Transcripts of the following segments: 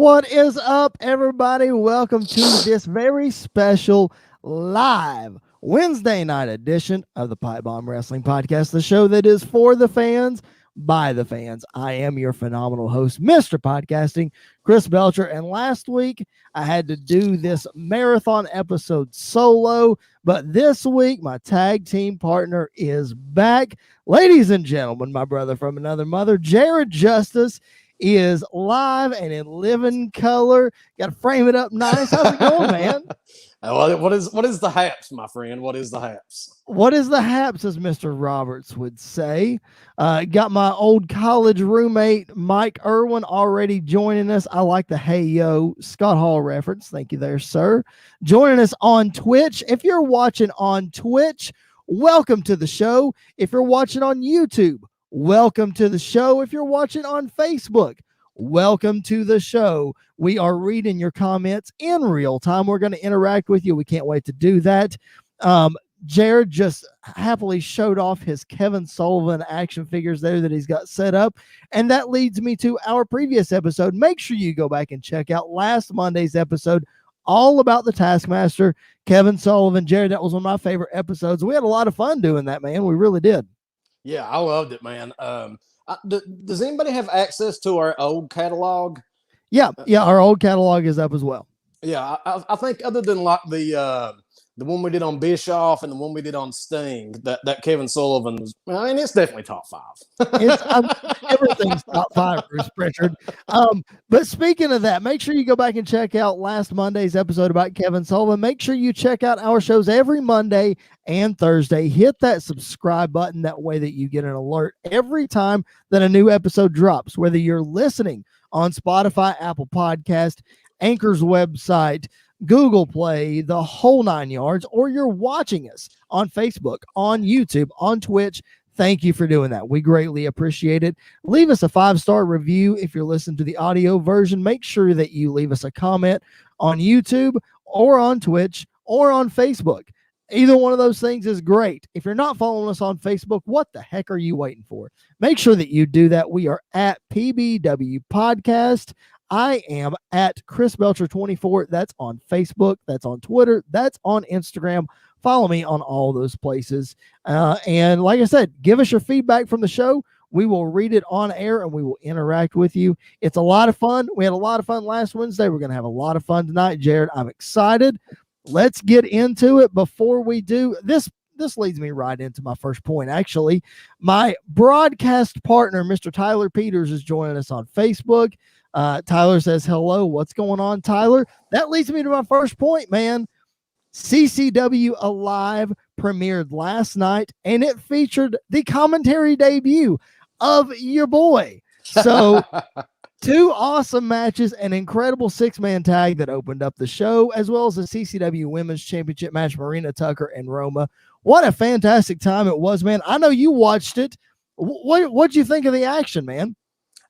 What is up, everybody? Welcome to this very special live Wednesday night edition of the Pipe Bomb Wrestling Podcast, the show that is for the fans, by the fans. I am your phenomenal host, Mr. Podcasting, Chris Belcher. And last week, I had to do this marathon episode solo, but this week, my tag team partner is back. Ladies and gentlemen, my brother from another mother, Jared Justice, is live and in living color. Got to frame it up nice. How's it going, man? What is the haps, my friend? What is the haps? What is the haps, as Mr. Roberts would say? Got my old college roommate, Mike Irwin, already joining us. I like the hey yo Scott Hall reference. Thank you there, sir. Joining us on Twitch. If you're watching on Twitch, welcome to the show. If you're watching on YouTube, welcome to the show. If you're watching on Facebook, welcome to the show. We are reading your comments in real time. We're going to interact with you. We can't wait to do that. Jared just happily showed off his Kevin Sullivan action figures there that he's got set up. And that leads me to our previous episode. Make sure you go back and check out last Monday's episode, all about the Taskmaster, Kevin Sullivan. Jared, that was one of my favorite episodes. We had a lot of fun doing that, man. We really did. Yeah, I loved it, man. Does anybody have access to our old catalog? Yeah, our old catalog is up as well. Yeah, I think other than like the one we did on Bischoff and the one we did on Sting, that Kevin Sullivan was, I mean, it's definitely top five. Everything's top five, Bruce Pritchard. But speaking of that, make sure you go back and check out last Monday's episode about Kevin Sullivan. Make sure you check out our shows every Monday and Thursday. Hit that subscribe button. That way that you get an alert every time that a new episode drops, whether you're listening on Spotify, Apple Podcast, Anchor's website, Google Play, the whole 9 yards, or you're watching us on Facebook, on YouTube, on Twitch. Thank you for doing that. We greatly appreciate it. Leave us a 5-star review if you're listening to the audio version. Make sure that you leave us a comment on YouTube or on Twitch or on Facebook. Either one of those things is great. If you're not following us on Facebook, what the heck are you waiting for? Make sure that you do that. We are at PBW Podcast. I am at Chris Belcher 24. That's on Facebook. That's on Twitter. That's on Instagram. Follow me on all those places. And like I said, give us your feedback from the show. We will read it on air and we will interact with you. It's a lot of fun. We had a lot of fun last Wednesday. We're going to have a lot of fun tonight, Jared. I'm excited. Let's get into it. Before we do this, leads me right into my first point. Actually, my broadcast partner, Mr. Tyler Peters, is joining us on Facebook. Tyler says, hello, what's going on, Tyler? That leads me to my first point, man. CCW Alive premiered last night, and it featured the commentary debut of your boy. So 2 awesome matches, an incredible 6-man tag that opened up the show, as well as a CCW Women's Championship match, Marina Tucker and Roma. What a fantastic time it was, man. I know you watched it. What'd you think of the action, man?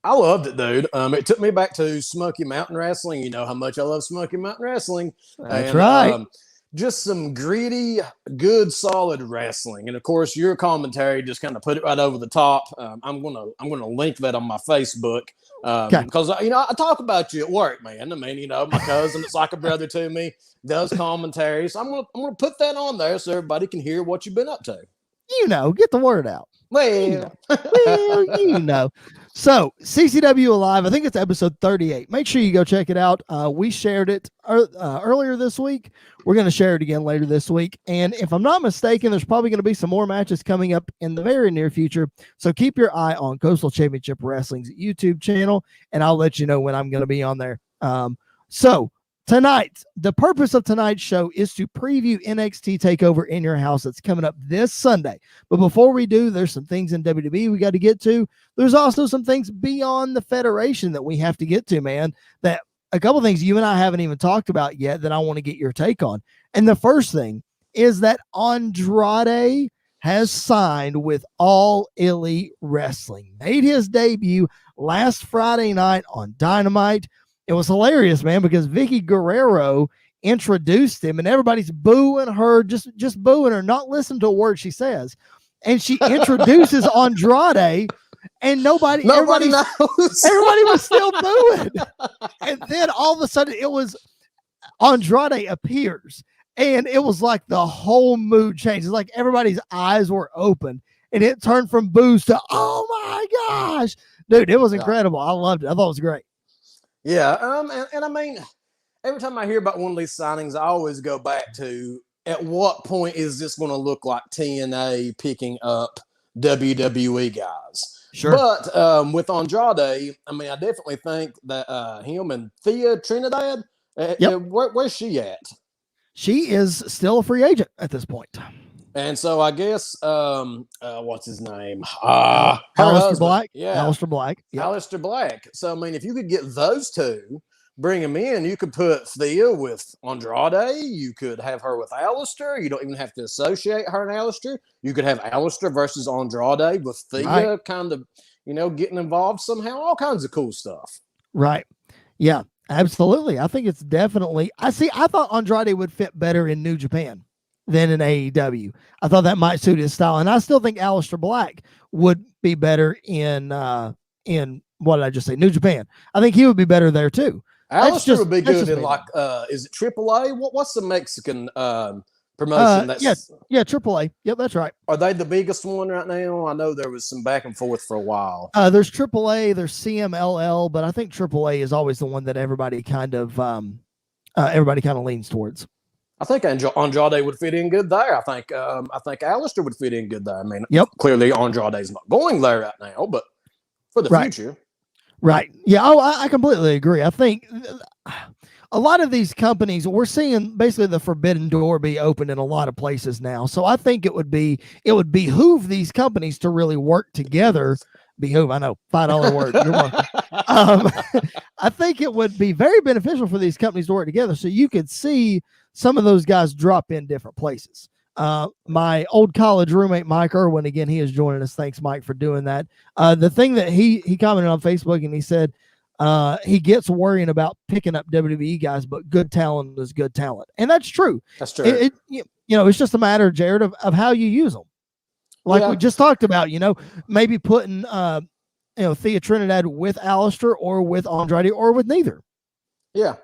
I loved it, dude. It took me back to Smoky Mountain Wrestling. You know how much I love Smoky Mountain Wrestling. That's right. Just some gritty, good, solid wrestling, and of course, your commentary just kind of put it right over the top. I'm gonna link that on my Facebook because I talk about you at work, man. I mean, my cousin, it's like a brother to me, does commentary, so I'm gonna put that on there so everybody can hear what you've been up to. Get the word out. Well, So, CCW Alive, I think it's episode 38. Make sure you go check it out. We shared it earlier this week. We're going to share it again later this week. And if I'm not mistaken, there's probably going to be some more matches coming up in the very near future. So keep your eye on Coastal Championship Wrestling's YouTube channel, and I'll let you know when I'm going to be on there. So tonight, the purpose of tonight's show is to preview NXT TakeOver in Your House. That's coming up this Sunday. But before we do, there's some things in WWE we got to get to. There's also some things beyond the Federation that we have to get to, man, that a couple things you and I haven't even talked about yet that I want to get your take on. And the first thing is that Andrade has signed with All Elite Wrestling. Made his debut last Friday night on Dynamite. It was hilarious, man, because Vicky Guerrero introduced him and everybody's booing her, just booing her, not listening to a word she says. And she introduces Andrade and nobody knows. Everybody was still booing. And then all of a sudden it was Andrade appears, and it was like the whole mood changed. It's like everybody's eyes were open, and it turned from boos to, oh my gosh, dude, it was incredible. I loved it. I thought it was great. Yeah. And I mean, every time I hear about one of these signings, I always go back to, at what point is this going to look like TNA picking up WWE guys? Sure. But with Andrade, I mean, I definitely think that him and Thea Trinidad, where's she at? She is still a free agent at this point. And so I guess, what's his name? Aleister Black. Yeah. Aleister Black. Yep. Aleister Black. So, I mean, if you could get those two, bring them in, you could put Thea with Andrade. You could have her with Aleister. You don't even have to associate her and Aleister. You could have Aleister versus Andrade with Thea kind of, getting involved somehow. All kinds of cool stuff. Right. Yeah, absolutely. I think it's definitely, I thought Andrade would fit better in New Japan than in AEW. I thought that might suit his style. And I still think Aleister Black would be better in what did I just say? New Japan. I think he would be better there too. Aleister would be good in like, is it AAA? What's the Mexican promotion? That's yeah, AAA. Yep, that's right. Are they the biggest one right now? I know there was some back and forth for a while. There's AAA, there's CMLL, but I think AAA is always the one that everybody kind of leans towards. I think Andrade would fit in good there. I think Aleister would fit in good there. I mean, clearly Andrade's not going there right now, but for the future. Right. Yeah. Oh, I completely agree. I think a lot of these companies, we're seeing basically the forbidden door be open in a lot of places now. So I think it would behoove these companies to really work together. Behoove, I know, $5 word. You're welcome. I think it would be very beneficial for these companies to work together, so you could see some of those guys drop in different places. My old college roommate, Mike Irwin, again, he is joining us. Thanks, Mike, for doing that. The thing that he commented on Facebook, and he said he gets worrying about picking up WWE guys, but good talent is good talent. And that's true. That's true. It's just a matter, Jared, of how you use them. Like we just talked about, maybe putting, Thea Trinidad with Aleister or with Andrade or with neither. Yeah.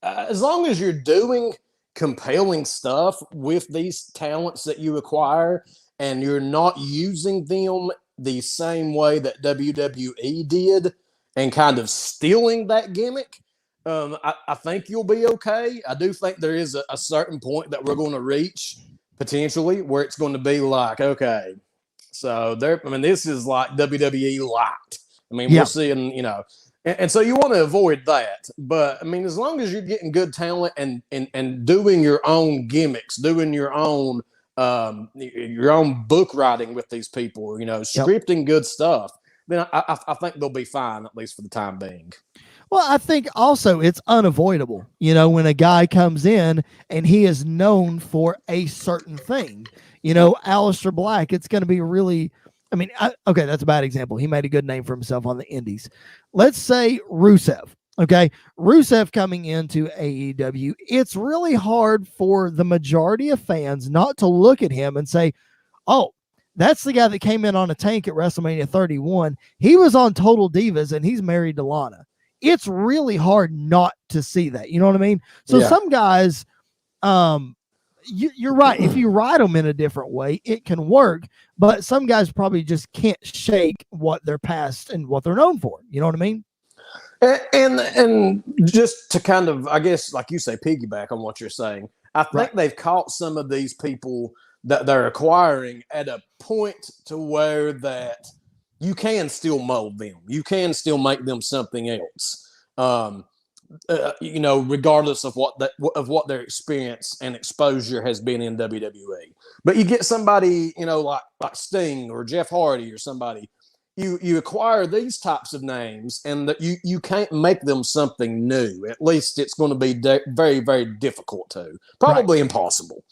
As long as you're doing compelling stuff with these talents that you acquire and you're not using them the same way that WWE did and kind of stealing that gimmick, I think you'll be okay. I do think there is a certain point that we're going to reach potentially where it's going to be like, okay, so this is like WWE light. I mean, we're seeing, and so you want to avoid that. But I mean, as long as you're getting good talent and doing your own gimmicks, doing your own book writing with these people, scripting good stuff, then I think they'll be fine, at least for the time being. Well, I think also it's unavoidable, when a guy comes in and he is known for a certain thing, Aleister Black, it's going to be really, okay, that's a bad example. He made a good name for himself on the indies. Let's say Rusev. Okay. Rusev coming into AEW. It's really hard for the majority of fans not to look at him and say, oh, that's the guy that came in on a tank at WrestleMania 31. He was on Total Divas and he's married to Lana. It's really hard not to see that. You know what I mean? So some guys, you're right. If you ride them in a different way, it can work. But some guys probably just can't shake what they're past and what they're known for. You know what I mean? And just to kind of, I guess, like you say, piggyback on what you're saying, I think they've caught some of these people that they're acquiring at a point to where that you can still mold them. You can still make them something else. Regardless of what their experience and exposure has been in WWE. But you get somebody, like Sting or Jeff Hardy or somebody, you acquire these types of names, and that you can't make them something new. At least it's going to be very, very difficult to, probably impossible.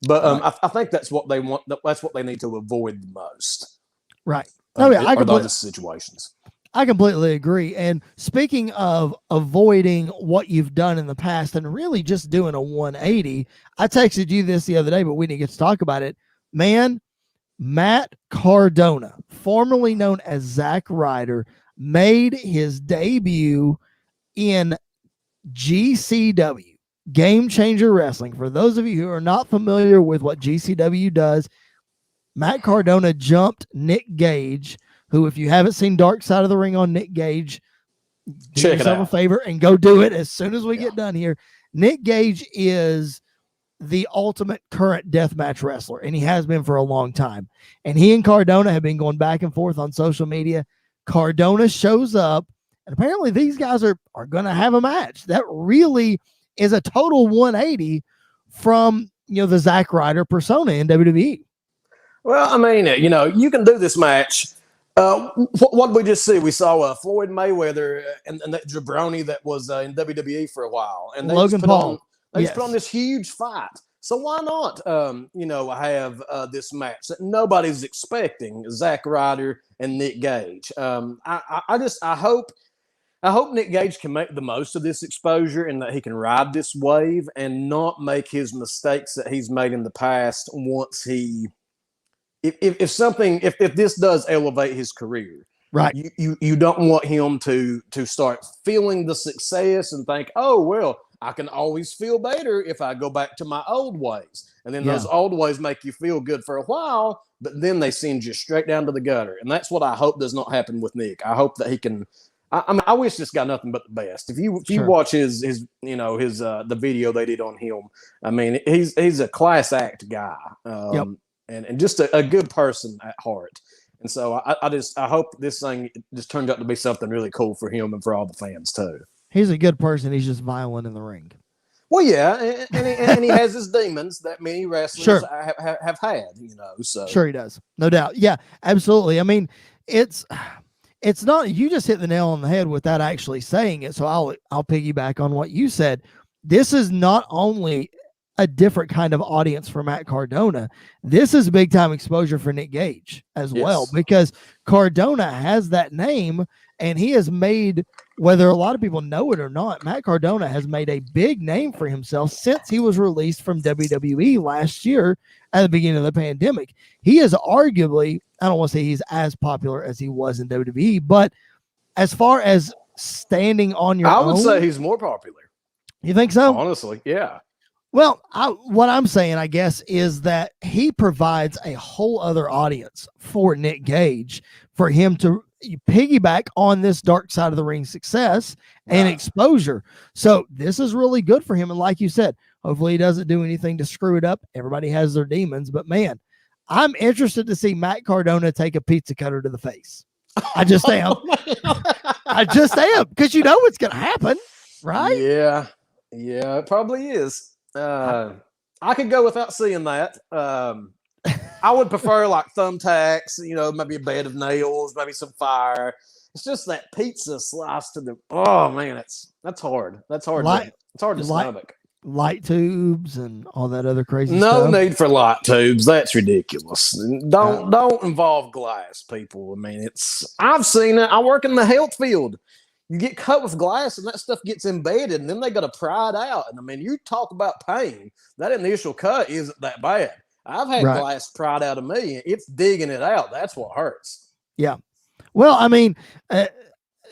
But I think that's what they want. That's what they need to avoid the most. Right. Those situations. I completely agree. And speaking of avoiding what you've done in the past and really just doing a 180, I texted you this the other day, but we didn't get to talk about it. Man, Matt Cardona, formerly known as Zack Ryder, made his debut in GCW, Game Changer Wrestling. For those of you who are not familiar with what GCW does, Matt Cardona jumped Nick Gage, who, if you haven't seen Dark Side of the Ring on Nick Gage, do Check yourself a favor and go do it as soon as we get done here. Nick Gage is the ultimate current deathmatch wrestler, and he has been for a long time. And he and Cardona have been going back and forth on social media. Cardona shows up, and apparently these guys are going to have a match. That really is a total 180 from, the Zack Ryder persona in WWE. Well, I mean, you can do this match. What did we just see? We saw Floyd Mayweather and that jabroni that was in WWE for a while, and Logan Paul. They just put on this huge fight. So why not, have this match that nobody's expecting? Zack Ryder and Nick Gage. I hope Nick Gage can make the most of this exposure and that he can ride this wave and not make his mistakes that he's made in the past once he. If this does elevate his career, right? You don't want him to start feeling the success and think, oh well, I can always feel better if I go back to my old ways, and then those old ways make you feel good for a while, but then they send you straight down to the gutter, and that's what I hope does not happen with Nick. I hope that he can. I wish this guy nothing but the best. If you watch his the video they did on him, I mean he's a class act guy. And just a good person at heart. And so I hope this thing just turns out to be something really cool for him and for all the fans too. He's a good person. He's just violent in the ring. Well, yeah, and he has his demons that many wrestlers have had, So sure he does, no doubt. Yeah, absolutely. I mean, it's not, you just hit the nail on the head without actually saying it. So I'll piggyback on what you said. This is not only a different kind of audience for Matt Cardona. This is big time exposure for Nick Gage as well, because Cardona has that name, and he has made, whether a lot of people know it or not, Matt Cardona has made a big name for himself since he was released from WWE last year at the beginning of the pandemic. He is arguably, I don't want to say he's as popular as he was in WWE, but as far as standing on your own, I would say he's more popular. You think so? Honestly, yeah. Well, what I'm saying, I guess, is that he provides a whole other audience for Nick Gage, for him to piggyback on this Dark Side of the Ring success and exposure. So this is really good for him. And like you said, hopefully he doesn't do anything to screw it up. Everybody has their demons, but man, I'm interested to see Matt Cardona take a pizza cutter to the face. I just am. I just am, because you know what's going to happen, right? Yeah, it probably is. I could go without seeing that. I would prefer like thumbtacks, maybe a bed of nails, maybe some fire. It's just that pizza slice to the. Oh man, that's hard. That's hard. It's hard to stomach. Light tubes and all that other crazy stuff. No need for light tubes. That's ridiculous. Don't involve glass, people. I mean, I've seen it. I work in the health field. You get cut with glass and that stuff gets embedded, and then they got to pry it out. And I mean, you talk about pain. That initial cut isn't that bad. I've had glass pried out of me. It's digging it out. That's what hurts. Yeah. Well, I mean,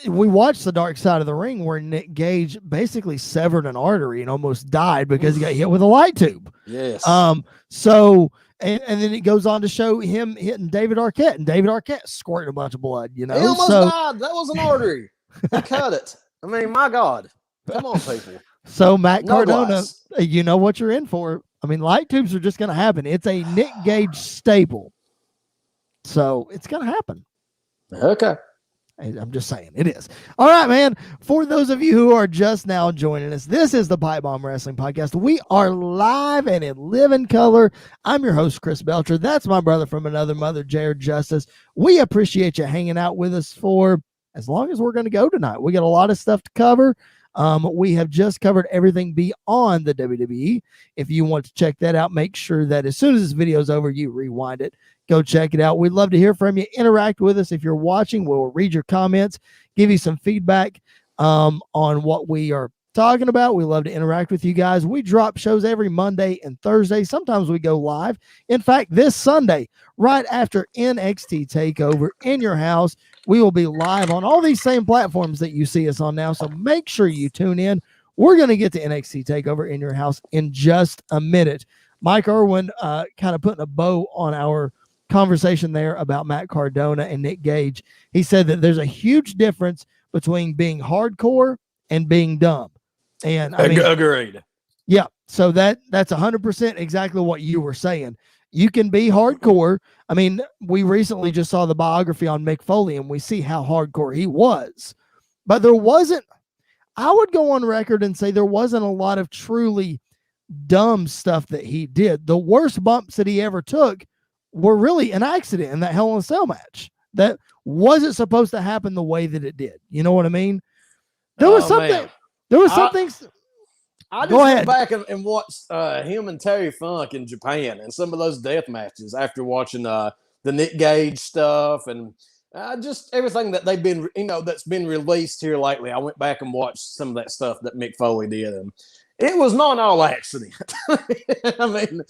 we watched the Dark Side of the Ring where Nick Gage basically severed an artery and almost died because he got hit with a light tube. Yes. So, and then it goes on to show him hitting David Arquette, and David Arquette squirting a bunch of blood, He almost died. That was an artery. He cut it. I mean, my God. Come on, people. So Matt Cardona, you know what you're in for. I mean, light tubes are just going to happen. It's a Nick Gage staple. So it's going to happen. Okay. I'm just saying it is. All right, man. For those of you who are just now joining us, this is the Pipe Bomb Wrestling Podcast. We are live and in living color. I'm your host, Chris Belcher. That's my brother from another mother, Jared Justice. We appreciate you hanging out with us for as long as we're going to go tonight. We got a lot of stuff to cover. We have just covered everything beyond the WWE. If you want to check that out, make sure that as soon as this video is over, you rewind it. Go check it out. We'd love to hear from you. Interact with us. If you're watching, we'll read your comments, give you some feedback on what we are talking about. We love to interact with you guys. We drop shows every Monday and Thursday. Sometimes we go live. In fact, this Sunday, right after NXT TakeOver in your house, we will be live on all these same platforms that you see us on now. So make sure you tune in. We're going to get to NXT TakeOver in your house in just a minute. Mike Irwin kind of putting a bow on our conversation there about Matt Cardona and Nick Gage. He said that there's a huge difference between being hardcore and being dumb. And I mean, agreed. Yeah. So that's 100% exactly what you were saying. You can be hardcore. I mean, we recently just saw the biography on Mick Foley and we see how hardcore he was, but there wasn't, I would go on record and say there wasn't a lot of truly dumb stuff that he did. The worst bumps that he ever took were really an accident in that Hell in a Cell match that wasn't supposed to happen the way that it did. You know what I mean? There was something. Man. There was something. I just went back and watched him and Terry Funk in Japan and some of those death matches after watching the Nick Gage stuff and just everything that they've been, that's been released here lately. I went back and watched some of that stuff that Mick Foley did, and it was not all accident. I mean,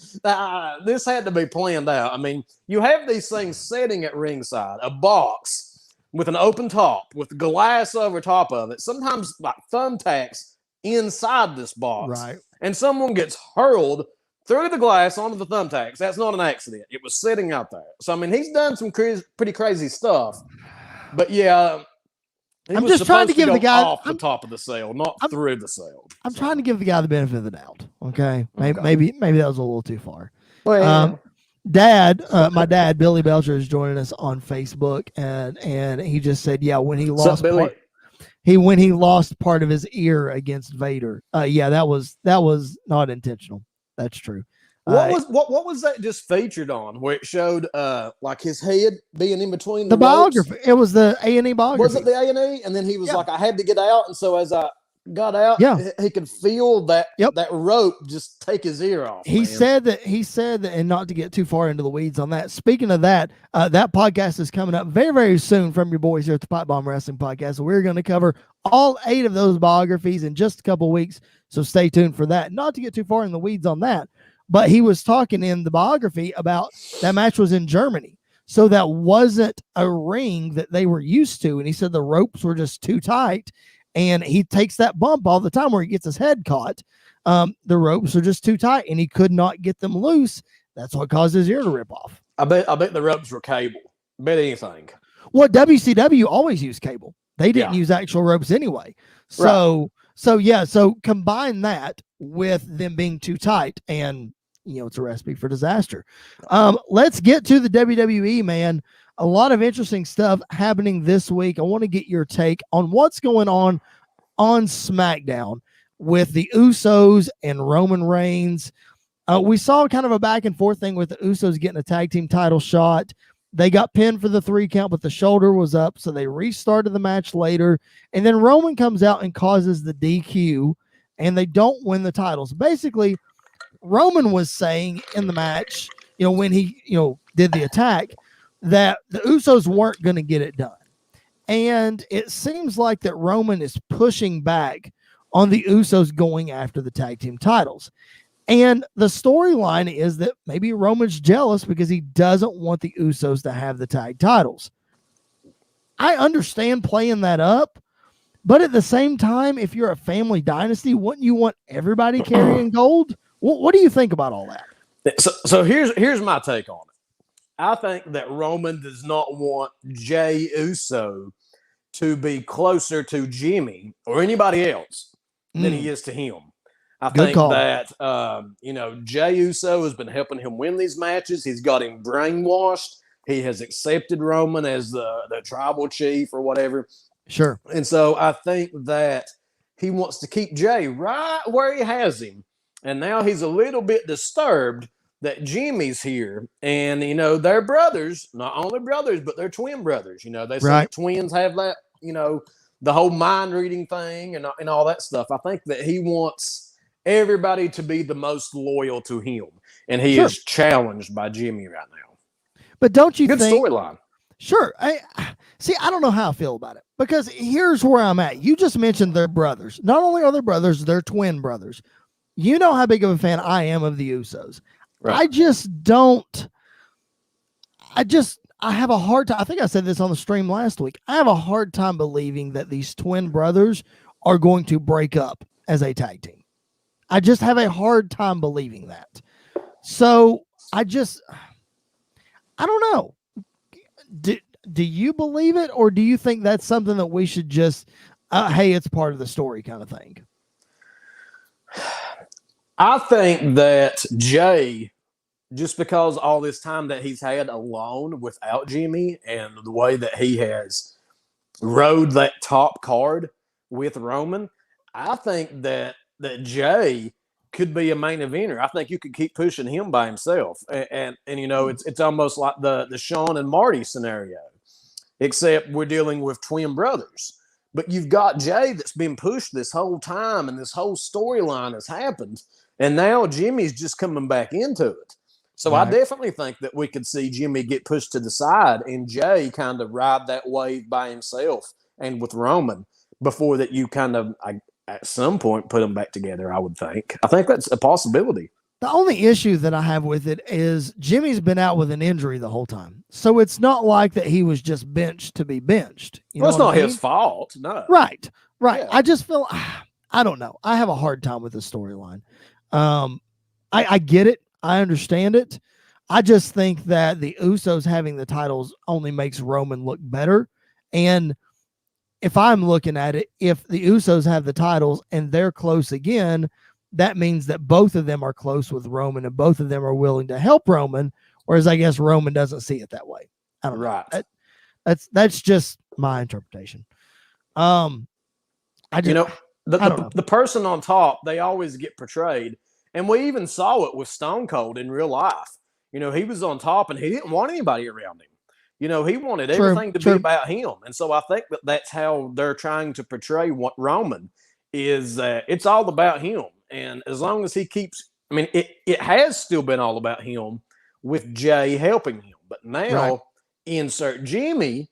this had to be planned out. I mean, you have these things sitting at ringside, a box with an open top, with glass over top of it, sometimes like thumbtacks inside this box. Right. And someone gets hurled through the glass onto the thumbtacks. That's not an accident. It was sitting out there. So, I mean, he's done some pretty crazy stuff. But, yeah, I'm just trying to give the guy off the top of the cell, not through the cell. I'm trying to give the guy the benefit of the doubt. Okay. Maybe that was a little too far. Well, my dad, Billy Belcher, is joining us on Facebook, and he just said, yeah, when he lost when he lost part of his ear against Vader. Yeah, that was not intentional. That's true. What was that just featured on where it showed like his head being in between the biography? ropes? It was the A&E biography. Was it the A&E? And then he was like, I had to get out, and so as I got out, he could feel that rope just take his ear off. He said that, and not to get too far into the weeds on that. Speaking of that, that podcast is coming up very, very soon from your boys here at the Pipe Bomb Wrestling Podcast. So we're going to cover all 8 of those biographies in just a couple weeks. So stay tuned for that. Not to get too far in the weeds on that, but he was talking in the biography about that match was in Germany. So that wasn't a ring that they were used to. And he said the ropes were just too tight. And he takes that bump all the time where he gets his head caught. The ropes are just too tight, and he could not get them loose. That's what caused his ear to rip off. I bet the ropes were cable. Bet anything. Well, WCW always used cable. They didn't use actual ropes anyway. So combine that with them being too tight, and it's a recipe for disaster. Let's get to the WWE, man. A lot of interesting stuff happening this week. I want to get your take on what's going on SmackDown with the Usos and Roman Reigns. We saw kind of a back and forth thing with the Usos getting a tag team title shot. They got pinned for the 3 count, but the shoulder was up, so they restarted the match later. And then Roman comes out and causes the DQ, and they don't win the titles. Basically, Roman was saying in the match, when he, did the attack, that the Usos weren't going to get it done. And it seems like that Roman is pushing back on the Usos going after the tag team titles. And the storyline is that maybe Roman's jealous because he doesn't want the Usos to have the tag titles. I understand playing that up, but at the same time, if you're a family dynasty, wouldn't you want everybody carrying gold? What do you think about all that? So here's my take on it. I think that Roman does not want Jey Uso to be closer to Jimmy or anybody else than he is to him. I think that, Jey Uso has been helping him win these matches. He's got him brainwashed. He has accepted Roman as the tribal chief or whatever. Sure. And so I think that he wants to keep Jey right where he has him. And now he's a little bit disturbed that Jimmy's here, and they're brothers, not only brothers, but they're twin brothers. They say twins have that, the whole mind reading thing and all that stuff. I think that he wants everybody to be the most loyal to him, and he is challenged by Jimmy right now. But don't you think? Good storyline. Sure. I don't know how I feel about it because here's where I'm at. You just mentioned they're brothers. Not only are they brothers, they're twin brothers. You know how big of a fan I am of the Usos. Right. I have a hard time. I think I said this on the stream last week. I have a hard time believing that these twin brothers are going to break up as a tag team. I just have a hard time believing that. So I don't know. Do you believe it, or do you think that's something that we should just, hey, it's part of the story kind of thing? I think that Jay, just because all this time that he's had alone without Jimmy and the way that he has rode that top card with Roman, I think that Jay could be a main eventer. I think you could keep pushing him by himself. And you know, it's almost like the Sean and Marty scenario, except we're dealing with twin brothers. But you've got Jay that's been pushed this whole time, and this whole storyline has happened. And now Jimmy's just coming back into it. So right. I definitely think that we could see Jimmy get pushed to the side and Jay kind of ride that wave by himself and with Roman before that you kind of, at some point, put them back together, I would think. I think that's a possibility. The only issue that I have with it is Jimmy's been out with an injury the whole time. So it's not like that he was just benched to be benched. Well, it's not his fault. No. Right. Yeah. I just feel, I don't know. I have a hard time with the storyline. I get it. I understand it. I just think that the Usos having the titles only makes Roman look better. And if I'm looking at it, if the Usos have the titles and they're close again, that means that both of them are close with Roman and both of them are willing to help Roman. Whereas I guess Roman doesn't see it that way. I don't know. That's just my interpretation. The person on top, they always get portrayed. And we even saw it with Stone Cold in real life. You know, he was on top and he didn't want anybody around him. You know, he wanted everything to be about him. And so I think that that's how they're trying to portray what Roman is. It's all about him. And as long as he keeps, I mean, it has still been all about him with Jay helping him. But now, insert Jimmy,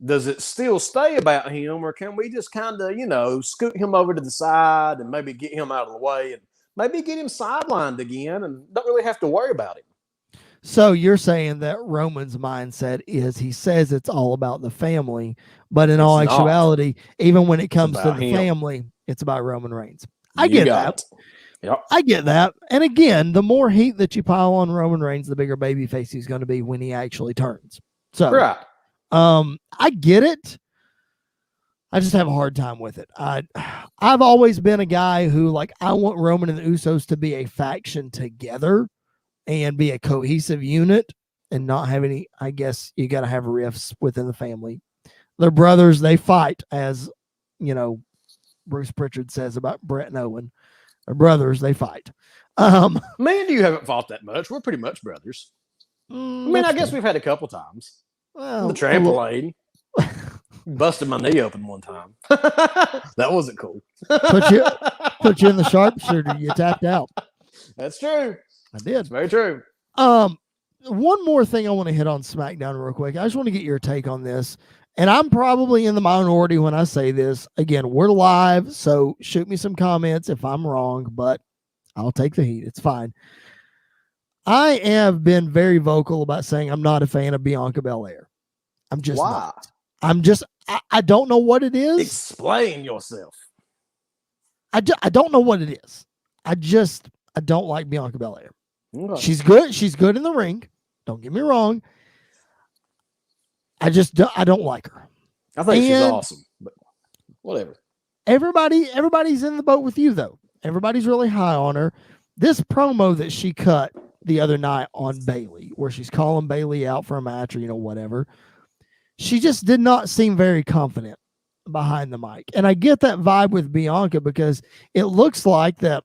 does it still stay about him, or can we just kind of, you know, scoot him over to the side and maybe get him out of the way and maybe get him sidelined again and don't really have to worry about him? So you're saying that Roman's mindset is he says it's all about the family, but in all actuality, even when it comes to the family, it's about Roman Reigns. I get that. Yep. I get that. And again, the more heat that you pile on Roman Reigns, the bigger babyface he's going to be when he actually turns. So, I get it. I just have a hard time with it. I've always been a guy who, like, I want Roman and the Usos to be a faction together and be a cohesive unit and not have any, I guess you got to have rifts within the family. They're brothers. They fight, as, you know, Bruce Pritchard says about Brett and Owen. They're brothers. They fight. Me and you haven't fought that much. We're pretty much brothers. I guess we've had a couple times. Well, the trampoline. Busted my knee open one time. That wasn't cool. Put you in the sharpshooter. You tapped out. That's true. I did. It's very true. One more thing I want to hit on SmackDown real quick. I just want to get your take on this. And I'm probably in the minority when I say this. Again, we're live, so shoot me some comments if I'm wrong, but I'll take the heat. It's fine. I have been very vocal about saying I'm not a fan of Bianca Belair. I'm just not. I don't know what it is. Explain yourself. I don't know what it is. I don't like Bianca Belair. Okay. She's good. She's good in the ring. Don't get me wrong. I don't like her. I think she's awesome, but whatever. Everybody's in the boat with you, though. Everybody's really high on her. This promo that she cut the other night on Bayley, where she's calling Bayley out for a match or, you know, whatever, she just did not seem very confident behind the mic. And I get that vibe with Bianca because it looks like that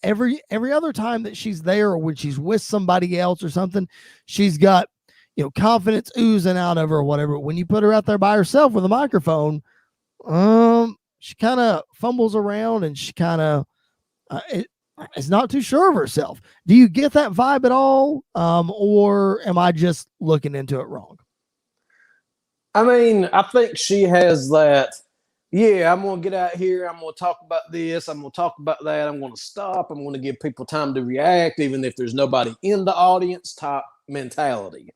every other time that she's there or when she's with somebody else or something, she's got, you know, confidence oozing out of her or whatever. When you put her out there by herself with a microphone, she kind of fumbles around and she kind of is not too sure of herself. Do you get that vibe at all? Or am I just looking into it wrong? I mean, I think she has that. Yeah, I'm going to get out here. I'm going to talk about this. I'm going to talk about that. I'm going to stop. I'm going to give people time to react, even if there's nobody in the audience type mentality.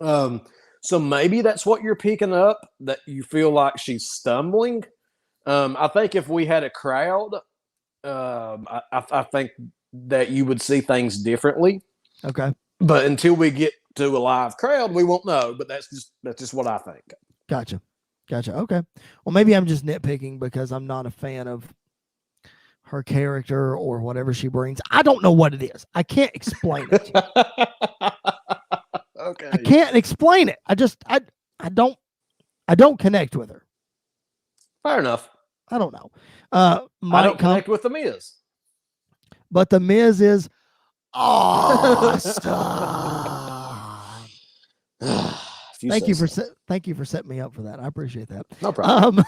So maybe that's what you're picking up, that you feel like she's stumbling. I think if we had a crowd, I think that you would see things differently. Okay. But until we get to a live crowd, we won't know. But that's just what I think. Gotcha. Okay. Well, maybe I'm just nitpicking because I'm not a fan of her character or whatever she brings. I don't know what it is. I can't explain it. Okay. I can't explain it. I don't connect with her. Fair enough. I don't know. I don't connect with the Miz. But the Miz is awesome. Thank you for setting me up for that. I appreciate that. No problem.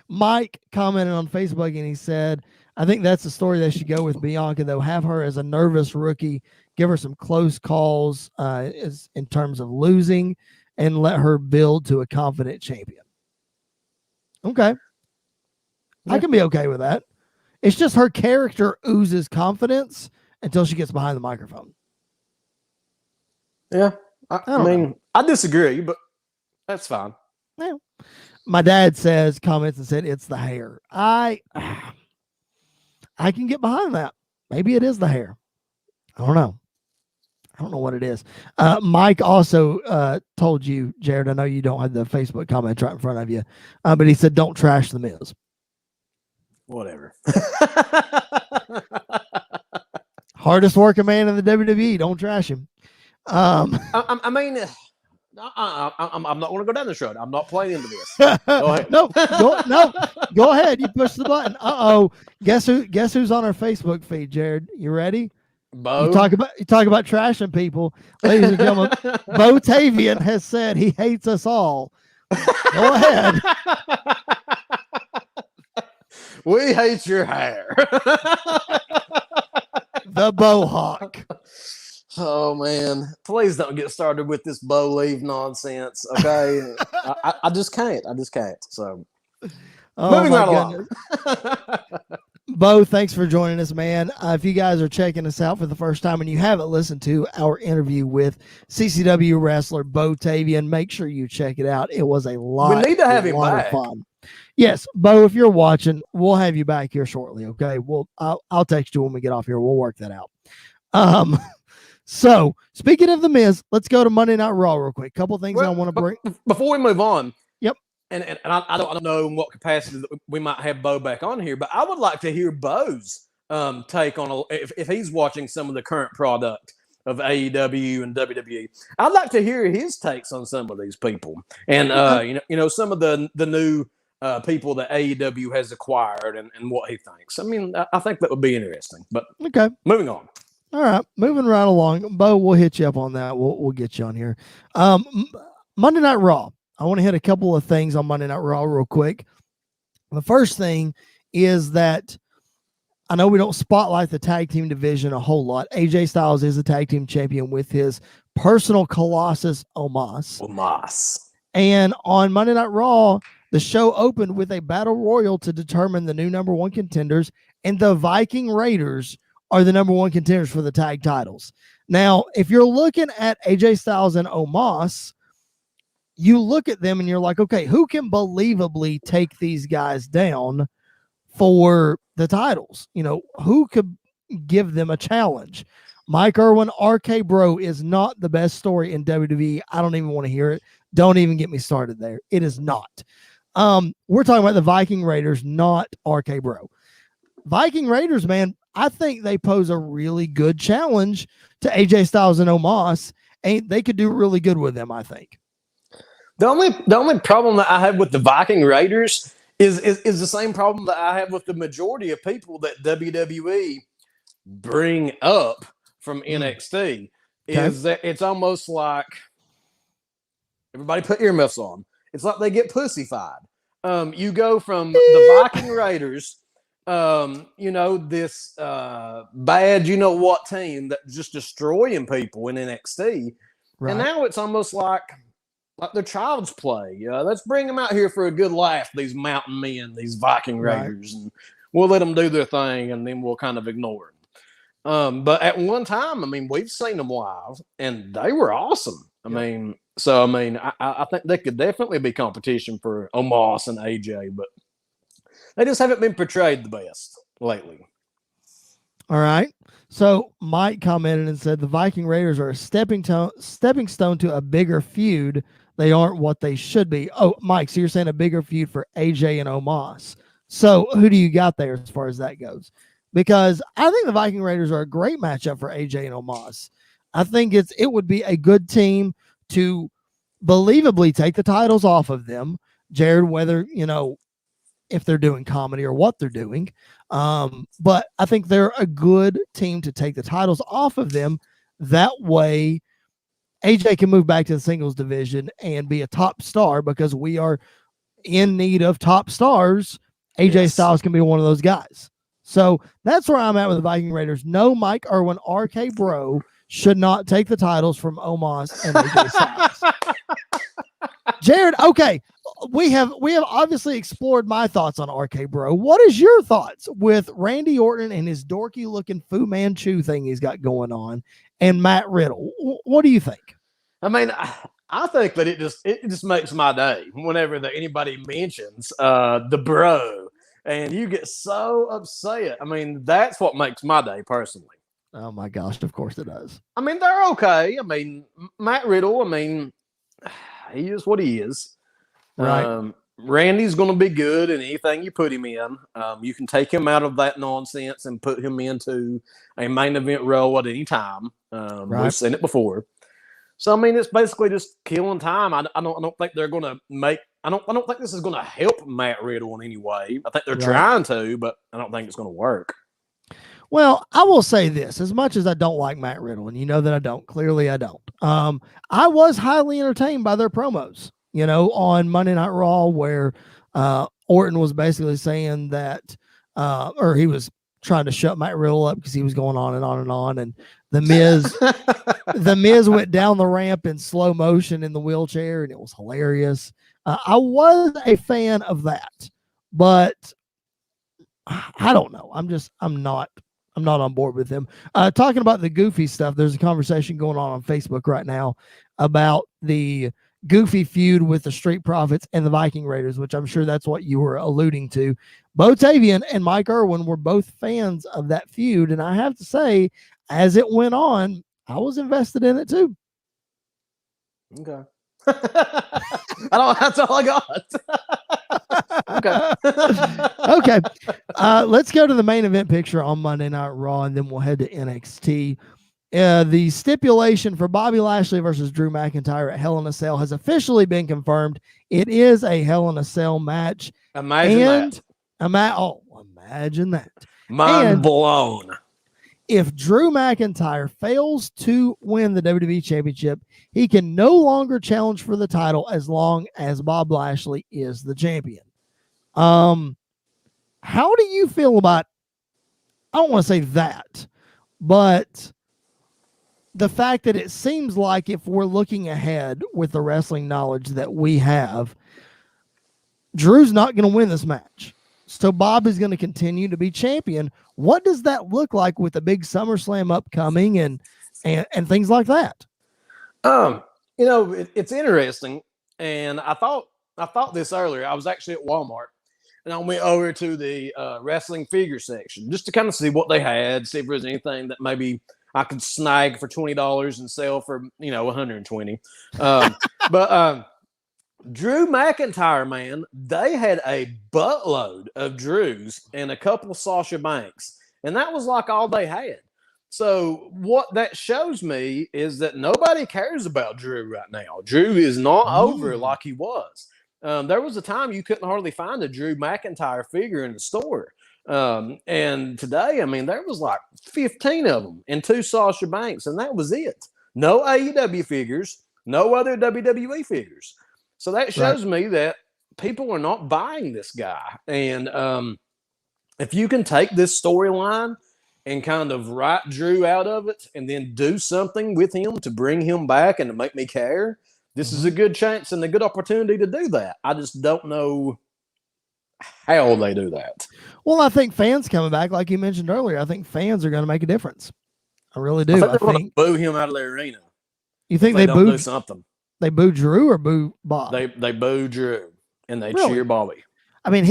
Mike commented on Facebook and he said, I think that's the story they should go with Bianca, though. Have her as a nervous rookie, give her some close calls in terms of losing, and let her build to a confident champion. Okay. Yeah. I can be okay with that. It's just her character oozes confidence until she gets behind the microphone. Yeah. I mean, I disagree, but that's fine. Yeah. My dad comments and said, it's the hair. I can get behind that. Maybe it is the hair. I don't know. I don't know what it is. Mike also told you, Jared, I know you don't have the Facebook comments right in front of you, but he said, don't trash the Miz. Whatever. Hardest working man in the WWE. Don't trash him. I mean, I'm not going to go down this road. I'm not playing into this. Go ahead. No. Go ahead. You push the button. Guess who's on our Facebook feed, Jared? You ready? Bo. You talk about trashing people, ladies and gentlemen. Bo Tavian has said he hates us all. Go ahead. We hate your hair. The Bohawk. Oh man, please don't get started with this Bo leave nonsense. Okay, I just can't. So, moving right along. Bo, thanks for joining us, man. If you guys are checking us out for the first time and you haven't listened to our interview with CCW wrestler Bo Tavian, make sure you check it out. It was a lot. We need to have him back. Of fun. Yes, Bo, if you're watching, we'll have you back here shortly. Okay, I'll text you when we get off here. We'll work that out. So speaking of the Miz, let's go to Monday Night Raw real quick. Couple things I want to bring before we move on. Yep. And I don't know in what capacity that we might have Bo back on here, but I would like to hear Bo's take on if he's watching some of the current product of AEW and WWE. I'd like to hear his takes on some of these people, and some of the new people that AEW has acquired and what he thinks. I mean, I think that would be interesting. But okay, moving on. All right, moving right along. Bo, we'll hit you up on that. We'll get you on here. Monday Night Raw. I want to hit a couple of things on Monday Night Raw real quick. The first thing is that I know we don't spotlight the tag team division a whole lot. AJ Styles is a tag team champion with his personal Colossus, Omos. And on Monday Night Raw, the show opened with a battle royal to determine the new number one contenders, and the Viking Raiders are the number one contenders for the tag titles. Now, if you're looking at AJ Styles and Omos, you look at them and you're like, okay, who can believably take these guys down for the titles? You know, who could give them a challenge? Mike Irwin, RK Bro is not the best story in WWE. I don't even want to hear it. Don't even get me started there. It is not. We're talking about the Viking Raiders, not RK Bro. Viking Raiders, man, I think they pose a really good challenge to AJ Styles and Omos, and they could do really good with them, I think. The only problem that I have with the Viking Raiders is the same problem that I have with the majority of people that WWE bring up from NXT. Is that it's almost like everybody put earmuffs on. It's like they get pussified. You go from the Viking Raiders, this bad you-know-what team that just destroying people in NXT. Right. And now it's almost like they're child's play. Let's bring them out here for a good laugh. These mountain men, these Viking Raiders, and we'll let them do their thing, and then we'll kind of ignore them. But at one time, I mean, we've seen them live, and they were awesome. I mean, I think they could definitely be competition for Omos and AJ, but they just haven't been portrayed the best lately. All right. So Mike commented and said the Viking Raiders are a stepping stone to a bigger feud. They aren't what they should be. Oh, Mike, so you're saying a bigger feud for AJ and Omos. So who do you got there as far as that goes? Because I think the Viking Raiders are a great matchup for AJ and Omos. I think it would be a good team to believably take the titles off of them. Jared, whether, if they're doing comedy or what they're doing. But I think they're a good team to take the titles off of them. That way, AJ can move back to the singles division and be a top star because we are in need of top stars. AJ Styles can be one of those guys. So that's where I'm at with the Viking Raiders. No, Mike Irwin, RK Bro should not take the titles from Omos and AJ Styles. Jared, okay, we have obviously explored my thoughts on RK Bro. What is your thoughts with Randy Orton and his dorky looking Fu Manchu thing he's got going on, and Matt Riddle? What do you think? I mean, I think that it just makes my day whenever anybody mentions the Bro, and you get so upset. I mean, that's what makes my day personally. Oh my gosh, of course it does. I mean, they're okay. I mean, Matt Riddle, I mean, he is what he is. Right. Randy's going to be good in anything you put him in. You can take him out of that nonsense and put him into a main event role at any time. We've seen it before. So, I mean, it's basically just killing time. I don't think they're going to make – I don't think this is going to help Matt Riddle in any way. I think they're trying to, but I don't think it's going to work. Well, I will say this, as much as I don't like Matt Riddle, and you know that I don't, clearly I don't. I was highly entertained by their promos, on Monday Night Raw, where Orton was basically saying that, or he was trying to shut Matt Riddle up because he was going on and on and on. And the Miz went down the ramp in slow motion in the wheelchair, and it was hilarious. I was a fan of that, but I don't know. I'm not on board with him. Talking about the goofy stuff, there's a conversation going on Facebook right now about the goofy feud with the Street Profits and the Viking Raiders, which I'm sure that's what you were alluding to. Botavian and Mike Irwin were both fans of that feud, and I have to say, as it went on, I was invested in it too. Okay. That's all I got. Okay. Let's go to the main event picture on Monday Night Raw, and then we'll head to NXT. The stipulation for Bobby Lashley versus Drew McIntyre at Hell in a Cell has officially been confirmed. It is a Hell in a Cell match. Imagine that. Mind blown. If Drew McIntyre fails to win the WWE Championship, he can no longer challenge for the title as long as Bob Lashley is the champion. How do you feel about, I don't want to say that, but the fact that it seems like if we're looking ahead with the wrestling knowledge that we have, Drew's not going to win this match. So Bob is going to continue to be champion. What does that look like with the big SummerSlam upcoming and things like that? It's interesting. And I thought this earlier. I was actually at Walmart, and I went over to the wrestling figure section just to kind of see what they had, see if there's anything that maybe I could snag for $20 and sell for, $120. But Drew McIntyre, man, they had a buttload of Drews and a couple of Sasha Banks, and that was like all they had. So what that shows me is that nobody cares about Drew right now. Drew is not over like he was. There was a time you couldn't hardly find a Drew McIntyre figure in the store. And today, I mean, there was like 15 of them and 2 Sasha Banks, and that was it. No AEW figures, no other WWE figures. So that shows me that people are not buying this guy. And if you can take this storyline and kind of write Drew out of it and then do something with him to bring him back and to make me care, This is a good chance and a good opportunity to do that. I just don't know how they do that. Well, I think fans coming back, like you mentioned earlier, I think fans are going to make a difference. I really do. I think they're going to boo him out of the arena. You think they don't boo do something? They boo Drew or boo Bob? They boo Drew and they cheer Bobby. I mean,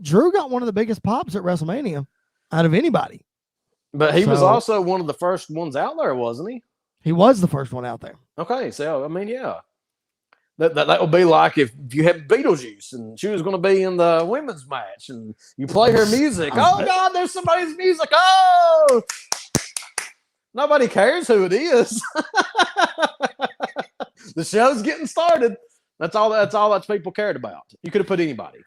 Drew got one of the biggest pops at WrestleMania out of anybody. But he was also one of the first ones out there, wasn't he? He was the first one out there. Okay, so I mean, yeah. That would be like if you had Beetlejuice and she was going to be in the women's match and you play her music. Oh, God, there's somebody's music. Oh! Nobody cares who it is. The show's getting started. That's all that people cared about. You could have put anybody.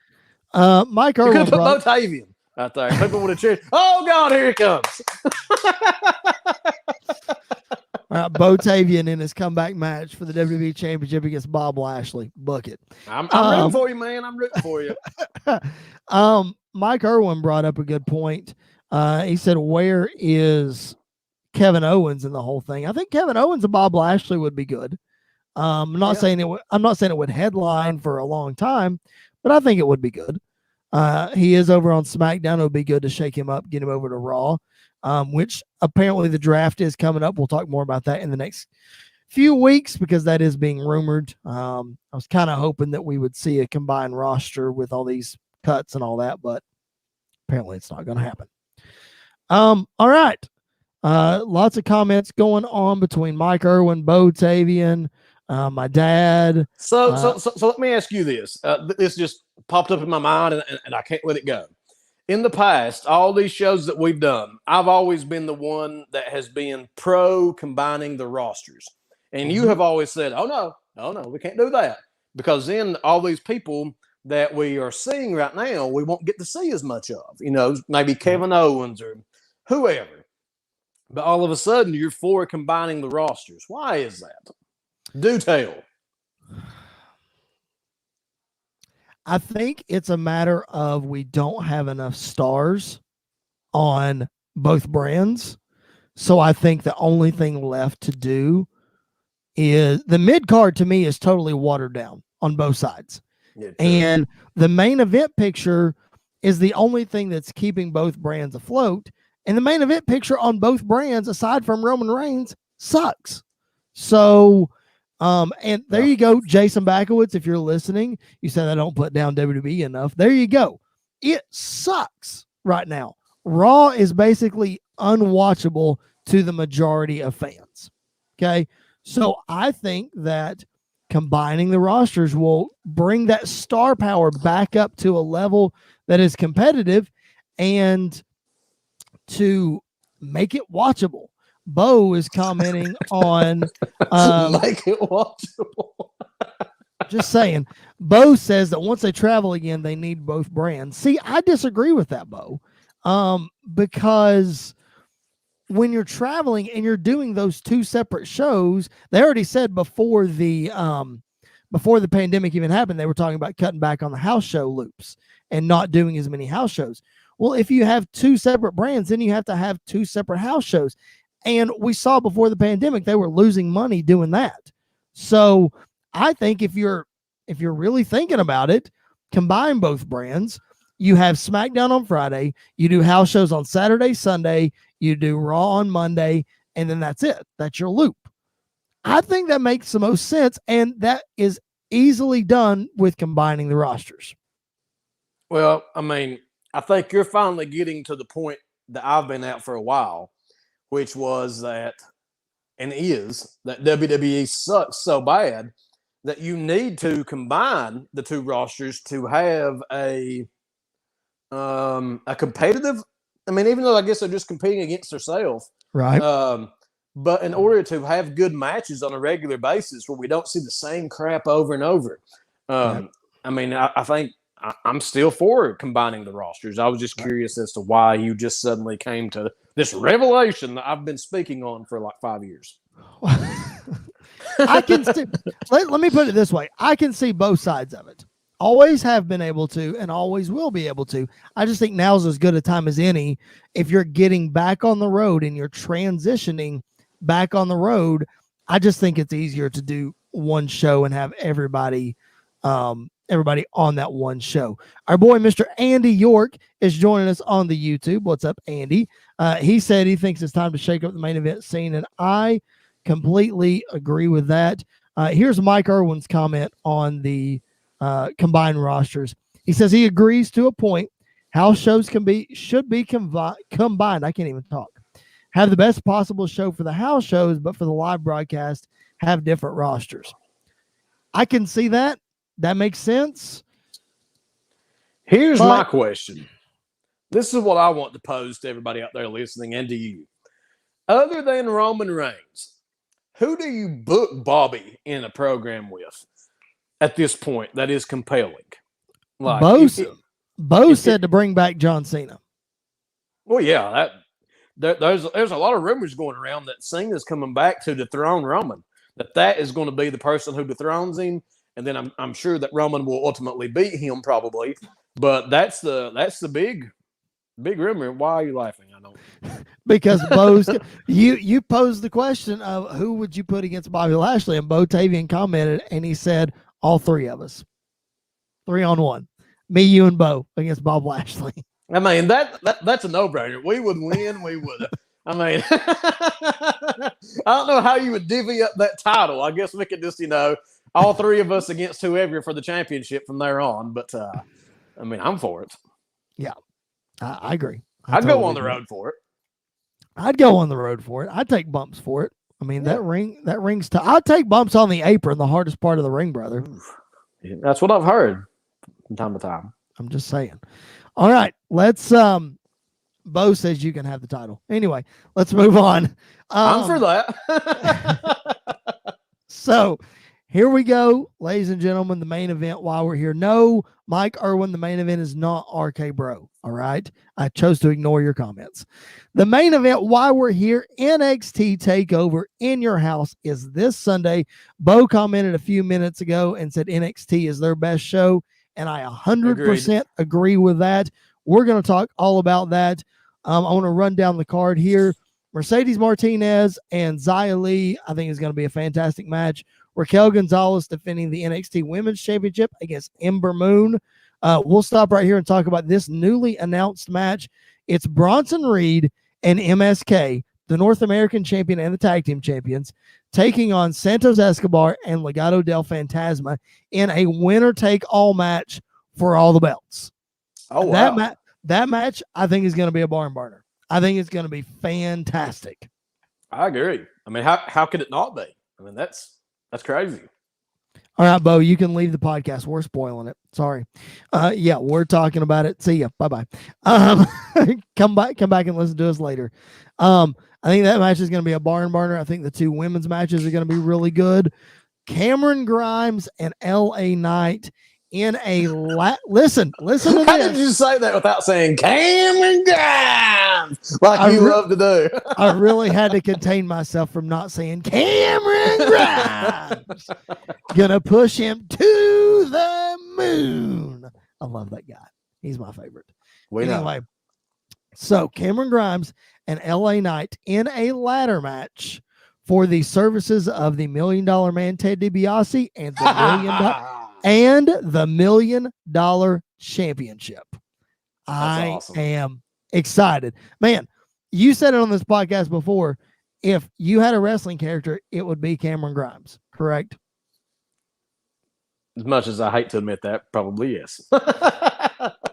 Mike Irwin. You could have put Botavian out there. People would have cheered. Oh, God, here he comes. Botavian in his comeback match for the WWE Championship against Bob Lashley. Book it. I'm rooting for you, man. I'm rooting for you. Mike Irwin brought up a good point. He said, where is Kevin Owens in the whole thing? I think Kevin Owens and Bob Lashley would be good. I'm not saying it would headline for a long time, but I think it would be good. He is over on SmackDown. It would be good to shake him up, get him over to Raw, which apparently the draft is coming up. We'll talk more about that in the next few weeks because that is being rumored. I was kind of hoping that we would see a combined roster with all these cuts and all that, but apparently it's not going to happen. All right. Lots of comments going on between Mike Irwin, Botavian, my dad. So let me ask you this. This just popped up in my mind and I can't let it go. In the past, all these shows that we've done, I've always been the one that has been pro combining the rosters. And you have always said, oh no, we can't do that. Because then all these people that we are seeing right now, we won't get to see as much of. Maybe Kevin Owens or whoever. But all of a sudden, you're for combining the rosters. Why is that? Do tell. I think it's a matter of we don't have enough stars on both brands. So I think the only thing left to do is the mid card to me is totally watered down on both sides. Yeah, and the main event picture is the only thing that's keeping both brands afloat. And the main event picture on both brands, aside from Roman Reigns, sucks. So, and there you go, Jason Backowitz, if you're listening, you said I don't put down WWE enough. There you go. It sucks right now. Raw is basically unwatchable to the majority of fans. Okay. So I think that combining the rosters will bring that star power back up to a level that is competitive and to make it watchable. Bo is commenting on make it watchable. Just saying. Bo says that once they travel again, they need both brands. See, I disagree with that, Bo. Because when you're traveling and you're doing those two separate shows, they already said before the pandemic even happened, they were talking about cutting back on the house show loops and not doing as many house shows. Well, if you have two separate brands, then you have to have two separate house shows. And we saw before the pandemic, they were losing money doing that. So I think if you're really thinking about it, combine both brands. You have SmackDown on Friday, you do house shows on Saturday, Sunday, you do Raw on Monday, and then that's it. That's your loop. I think that makes the most sense, and that is easily done with combining the rosters. Well, I mean, I think you're finally getting to the point that I've been at for a while, which was that, and is, that WWE sucks so bad that you need to combine the two rosters to have a competitive. I mean, even though I guess they're just competing against themselves, right? But in order to have good matches on a regular basis where we don't see the same crap over and over, right. I mean, I think I'm still for combining the rosters. I was just curious as to why you just suddenly came to this revelation that I've been speaking on for like 5 years. I can let me put it this way. I can see both sides of it. Always have been able to and always will be able to. I just think now's as good a time as any. If you're getting back on the road and you're transitioning back on the road, I just think it's easier to do one show and have everybody on that one show. Our boy Mr. Andy York is joining us on the YouTube. What's up, Andy? He said he thinks it's time to shake up the main event scene, and I completely agree with that. Here's Mike Irwin's comment on the combined rosters. He says he agrees to a point. House shows should be combined. I can't even talk. Have the best possible show for the house shows, but for the live broadcast, have different rosters. I can see that. That makes sense. Here's my question. This is what I want to pose to everybody out there listening and to you. Other than Roman Reigns, who do you book Bobby in a program with at this point that is compelling? Like Bo said to bring back John Cena. Well, yeah, there's a lot of rumors going around that Cena's coming back to dethrone Roman. That is going to be the person who dethrones him, and then I'm sure that Roman will ultimately beat him probably. But that's the big rumor. Why are you laughing? I don't. Because Bo's you posed the question of who would you put against Bobby Lashley, and Bo Tavian commented and he said all three of us, 3-on-1, me, you, and Bo against Bob Lashley. I mean that's a no-brainer. We would win. We would. I mean, I don't know how you would divvy up that title. I guess we could just all three of us against whoever for the championship from there on. But I mean, I'm for it. Yeah, I agree. I'd go on the road for it. I'd go on the road for it. I'd take bumps for it. I mean, that ring's tough. I'd take bumps on the apron, the hardest part of the ring, brother. Yeah, that's what I've heard from time to time. I'm just saying. All right, let's. Bo says you can have the title. Anyway, let's move on. I'm for that. So here we go, ladies and gentlemen, the main event while we're here. No, Mike Irwin, the main event is not RK Bro. All right. I chose to ignore your comments. The main event while we're here, NXT TakeOver in your house, is this Sunday. Bo commented a few minutes ago and said NXT is their best show, and I 100% agree with that. We're going to talk all about that. I want to run down the card here. Mercedes Martinez and Xia Li, I think, is going to be a fantastic match. Raquel Gonzalez defending the NXT Women's Championship against Ember Moon. We'll stop right here and talk about this newly announced match. It's Bronson Reed and MSK, the North American champion and the tag team champions, taking on Santos Escobar and Legado del Fantasma in a winner-take-all match for all the belts. Oh, wow. That match, I think, is going to be a barn burner. I think it's going to be fantastic. I agree. I mean, how could it not be? I mean, that's crazy. All right, Bo, you can leave the podcast. We're spoiling it. Sorry. Yeah, we're talking about it. See ya. Bye-bye. Come back and listen to us later. I think that match is going to be a barn burner. I think the two women's matches are going to be really good. Cameron Grimes and LA Knight in a listen to this. How did you say that without saying Cameron Grimes like you love to do? I really had to contain myself from not saying Cameron Grimes. Gonna push him to the moon. I love that guy. He's my favorite. Anyway, so Cameron Grimes and LA Knight in a ladder match for the services of the $1 Million Man Ted DiBiase and the $1 Million Championship. That's awesome. Am excited. Man, you said it on this podcast before. If you had a wrestling character, it would be Cameron Grimes, correct? As much as I hate to admit that, probably yes.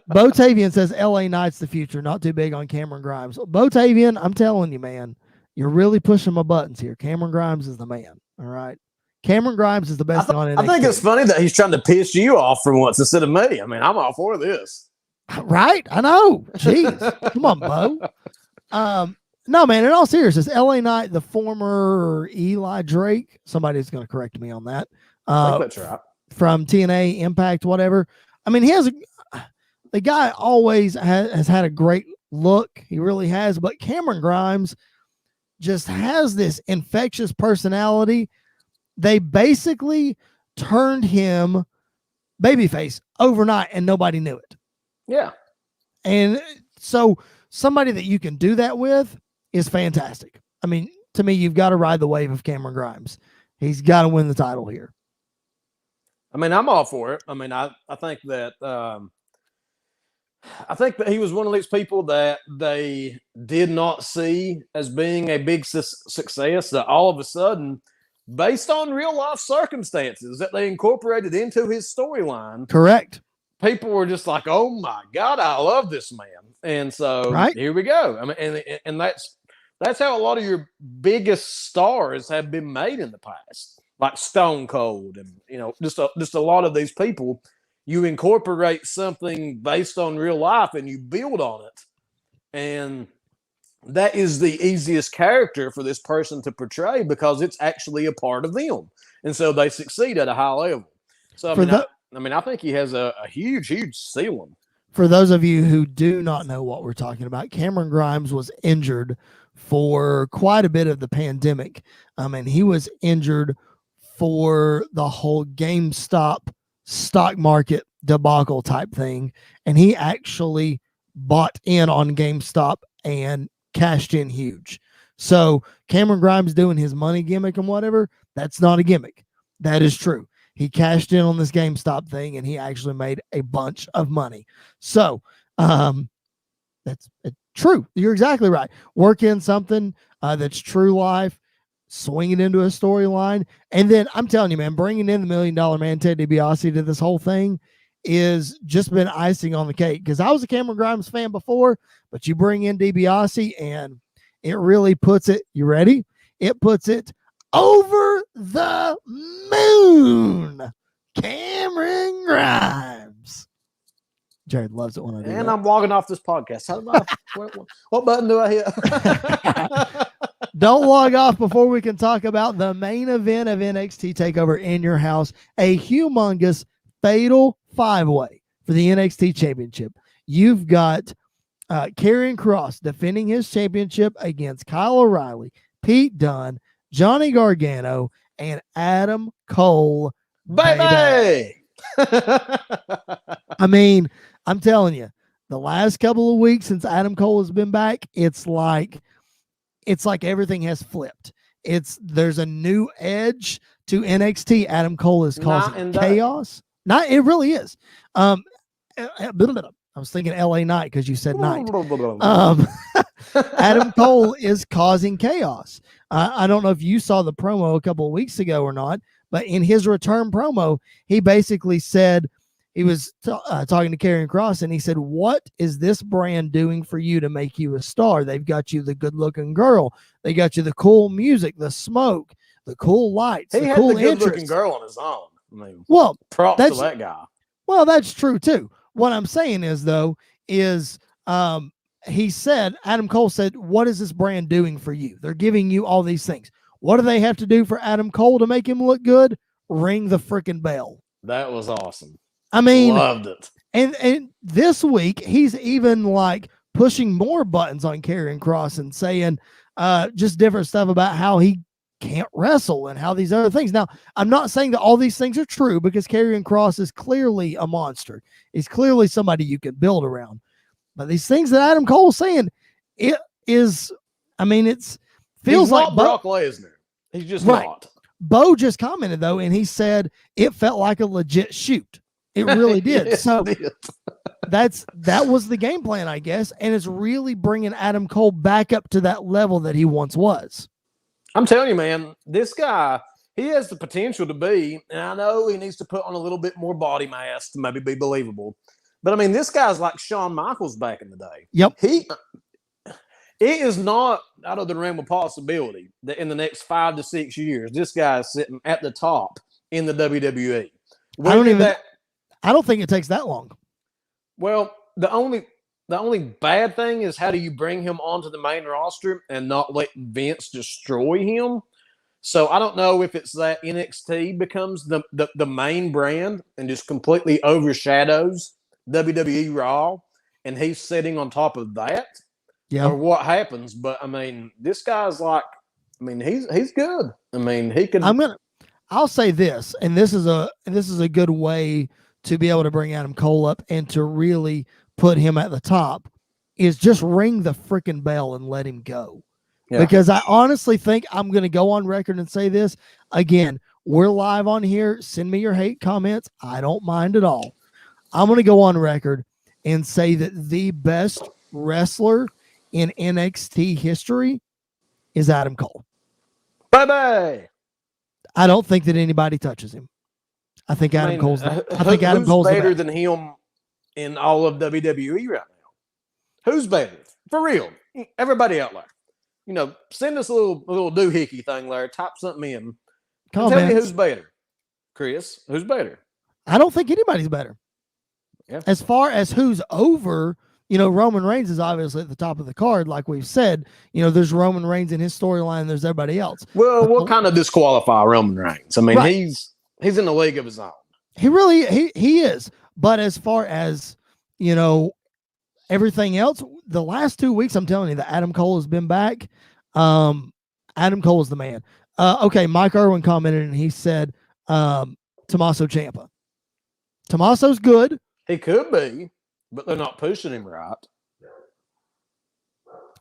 Bo Tavian says LA Knight's the future, not too big on Cameron Grimes. Bo Tavian, I'm telling you, man, you're really pushing my buttons here. Cameron Grimes is the man. All right. Cameron Grimes is the best on NXT. I think it's funny that he's trying to piss you off for once instead of me. I mean, I'm all for this. Right? I know. Jeez. Come on, Bo. No, man, in all seriousness, LA Knight, the former Eli Drake, somebody's going to correct me on that. I think that's right. From TNA, Impact, whatever. I mean, the guy always has had a great look. He really has. But Cameron Grimes just has this infectious personality. They basically turned him babyface overnight and nobody knew it. Yeah. And so somebody that you can do that with is fantastic. I mean, to me, you've got to ride the wave of Cameron Grimes. He's got to win the title here. I mean, I'm all for it. I mean, I think that he was one of these people that they did not see as being a big success, that all of a sudden, based on real life circumstances that they incorporated into his storyline. Correct. People were just like, "Oh my God, I love this man." And so here we go. I mean, and that's how a lot of your biggest stars have been made in the past, like Stone Cold, and just a lot of these people. You incorporate something based on real life and you build on it, and that is the easiest character for this person to portray because it's actually a part of them, and so they succeed at a high level. So I think he has a huge ceiling. For those of you who do not know what we're talking about, Cameron Grimes was injured for quite a bit of the pandemic. And he was injured for the whole GameStop stock market debacle type thing. And he actually bought in on GameStop and cashed in huge. So Cameron Grimes doing his money gimmick and whatever, that's not a gimmick. That is true. He cashed in on this GameStop thing and he actually made a bunch of money. So that's true. You're exactly right. Work in something that's true life, swing it into a storyline. And then I'm telling you, man, bringing in the $1 Million Man, Ted DiBiase, to this whole thing is just been icing on the cake. Because I was a Cameron Grimes fan before, but you bring in DiBiase and it really puts it, you ready? It puts it over the moon. Cameron Grimes. Jared loves it when I do and that. I'm logging off this podcast. What button do I hit? Don't log off before we can talk about the main event of NXT TakeOver in your house, a humongous fatal 5-way for the NXT Championship. You've got Karrion Kross defending his championship against Kyle O'Reilly, Pete Dunne, Johnny Gargano, and Adam Cole. Baby! I mean, I'm telling you, the last couple of weeks since Adam Cole has been back, it's like everything has flipped. There's a new edge to NXT. Adam Cole is causing chaos. It really is. I was thinking LA Knight because you said night. Adam Cole is causing chaos. I don't know if you saw the promo a couple of weeks ago or not, but in his return promo, he basically said, he was talking to Karrion Kross, and he said, "What is this brand doing for you to make you a star? They've got you the good-looking girl. They got you the cool music, the smoke, the cool lights, he the had cool the good-looking girl on his own. I mean, props to that guy." Well, that's true too. What I'm saying is, though, he said, Adam Cole said, "What is this brand doing for you? They're giving you all these things. What do they have to do for Adam Cole to make him look good? Ring the freaking bell." That was awesome. I mean, loved it. And this week, he's even like pushing more buttons on Karrion Kross and saying just different stuff about how he can't wrestle and how these other things. Now, I'm not saying that all these things are true, because Karrion Kross is clearly a monster. He's clearly somebody you can build around. But these things that Adam Cole's saying, it is, I mean, feels like Brock Lesnar. He's just right. not. Bo just commented, though, and he said it felt like a legit shoot. It really did. Yes, so it did. that was the game plan, I guess, and it's really bringing Adam Cole back up to that level that he once was. I'm telling you, man, this guy, he has the potential to be, and I know he needs to put on a little bit more body mass to maybe be believable, but I mean, this guy's like Shawn Michaels back in the day. Yep. It is not out of the realm of possibility that in the next 5 to 6 years, this guy is sitting at the top in the WWE. I don't think it takes that long. Well, the only bad thing is, how do you bring him onto the main roster and not let Vince destroy him? So I don't know if it's that NXT becomes the main brand and just completely overshadows WWE Raw, and he's sitting on top of that, or what happens. But I mean, this guy's like, I mean, he's good. I mean, he can. I'll say this, and this is a good way to be able to bring Adam Cole up and to really put him at the top, is just ring the freaking bell and let him go. Because I honestly think I'm going to go on record and say this again. We're live on here. Send me your hate comments. I don't mind at all. I'm going to go on record and say that the best wrestler in NXT history is Adam Cole. Bye-bye. I don't think that anybody touches him. I think Adam Cole's better than him in all of WWE right now. Who's better? For real. Everybody out there. Send us a little doohickey thing there. Type something in. Tell me who's better. Chris, who's better? I don't think anybody's better. Yeah. As far as who's over, Roman Reigns is obviously at the top of the card, like we've said. There's Roman Reigns in his storyline, there's everybody else. Well, we'll kind of disqualify Roman Reigns. I mean, he's in the league of his own. He really he is. But as far as, everything else, the last 2 weeks, I'm telling you that Adam Cole has been back. Adam Cole is the man. Okay, Mike Irwin commented and he said Tommaso Ciampa. Tommaso's good. He could be, but they're not pushing him right.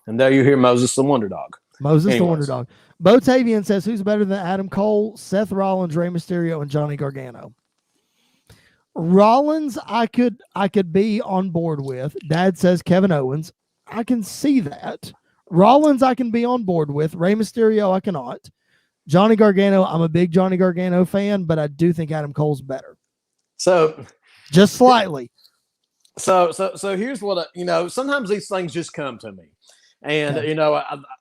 And there you hear Moses the Wonder Dog. The Wonder Dog. Botavian says, who's better than Adam Cole? Seth Rollins, Rey Mysterio, and Johnny Gargano. Rollins, I could be on board with. Dad says Kevin Owens. I can see that. Rollins, I can be on board with. Rey Mysterio, I cannot. Johnny Gargano, I'm a big Johnny Gargano fan, but I do think Adam Cole's better. So, just slightly. So here's what sometimes these things just come to me, and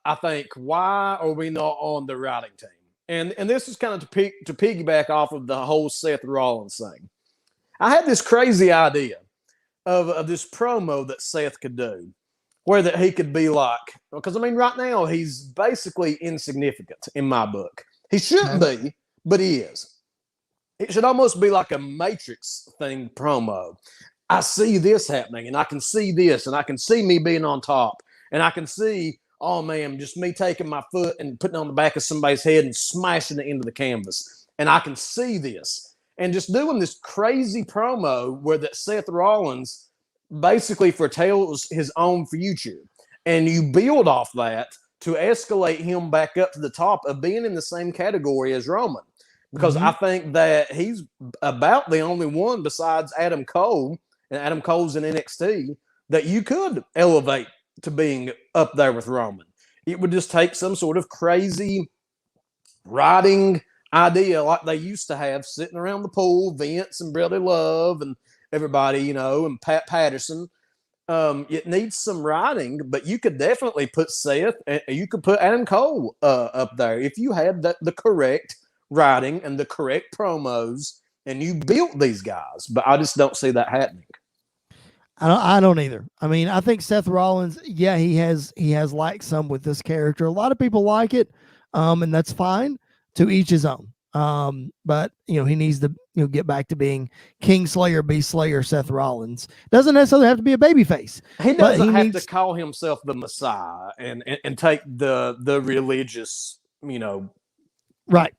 I think, why are we not on the writing team? And this is kind of to piggyback off of the whole Seth Rollins thing. I had this crazy idea of this promo that Seth could do, where that he could be like, because right now he's basically insignificant in my book. He shouldn't be, but he is. It should almost be like a Matrix thing promo. I see this happening, and I can see this, and I can see me being on top, and I can see, oh man, just me taking my foot and putting it on the back of somebody's head and smashing it into the canvas. And I can see this. And just doing this crazy promo where that Seth Rollins basically foretells his own future. And you build off that to escalate him back up to the top of being in the same category as Roman. Because I think that he's about the only one besides Adam Cole, and Adam Cole's in NXT, that you could elevate to being up there with Roman. It would just take some sort of crazy writing idea like they used to have sitting around the pool, Vince and Brother Love and everybody, and Pat Patterson. It needs some writing, but you could definitely put Seth, you could put Adam Cole up there if you had the correct writing and the correct promos, and you built these guys. But I just don't see that happening. I don't either. I think Seth Rollins, he has liked some with this character. A lot of people like it, and that's fine. To each his own. But he needs to get back to being King Slayer, Beast Slayer, Seth Rollins. Doesn't necessarily have to be a babyface. He doesn't have to call himself the Messiah and take the religious,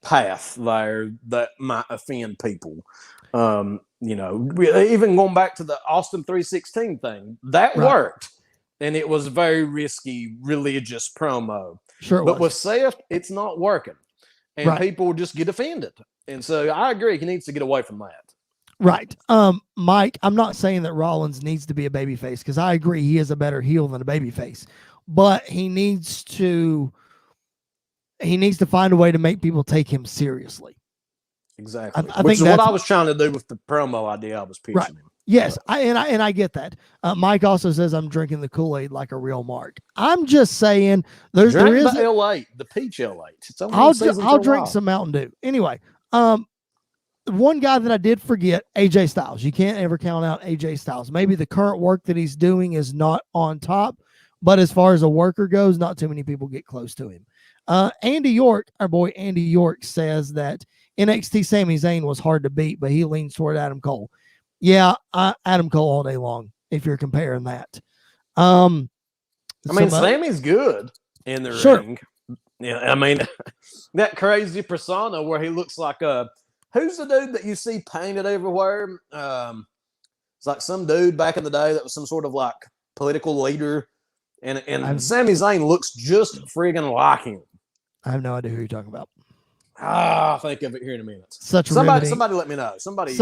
path there that might offend people. Even going back to the Austin 316 thing, that worked. And it was a very risky religious promo. Sure. But with Seth, it's not working. And people just get offended. And so I agree. He needs to get away from that. Right. Mike, I'm not saying that Rollins needs to be a babyface, because I agree he is a better heel than a babyface. But he needs to find a way to make people take him seriously. Exactly. Which is what I was trying to do with the promo idea I was pitching him. Yes, I get that. Mike also says I'm drinking the Kool-Aid like a real Mark. I'm just saying there is the L8, the peach L8. I'll drink some Mountain Dew. Anyway, one guy that I did forget, AJ Styles. You can't ever count out AJ Styles. Maybe the current work that he's doing is not on top, but as far as a worker goes, not too many people get close to him. Andy York, our boy Andy York, says that NXT Sami Zayn was hard to beat, but he leans toward Adam Cole. Yeah, Adam Cole all day long, if you're comparing that. Sammy's good in the ring. Yeah, that crazy persona where he looks like who's the dude that you see painted everywhere? It's like some dude back in the day that was some sort of like political leader, And Sami Zayn looks just friggin' like him. I have no idea who you're talking about. I'll think of it here in a minute. Somebody let me know. Somebody.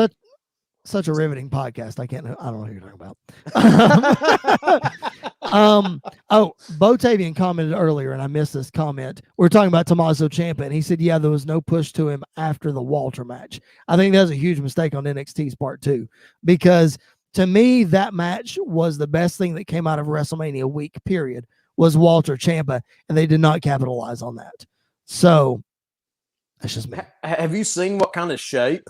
Such a riveting podcast. I don't know who you're talking about. Botavian commented earlier, and I missed this comment. We're talking about Tommaso Ciampa, and he said, yeah, there was no push to him after the Walter match. I think that was a huge mistake on NXT's part too, because to me, that match was the best thing that came out of WrestleMania week, period, was Walter Ciampa, and they did not capitalize on that. So that's just me. Have you seen what kind of shape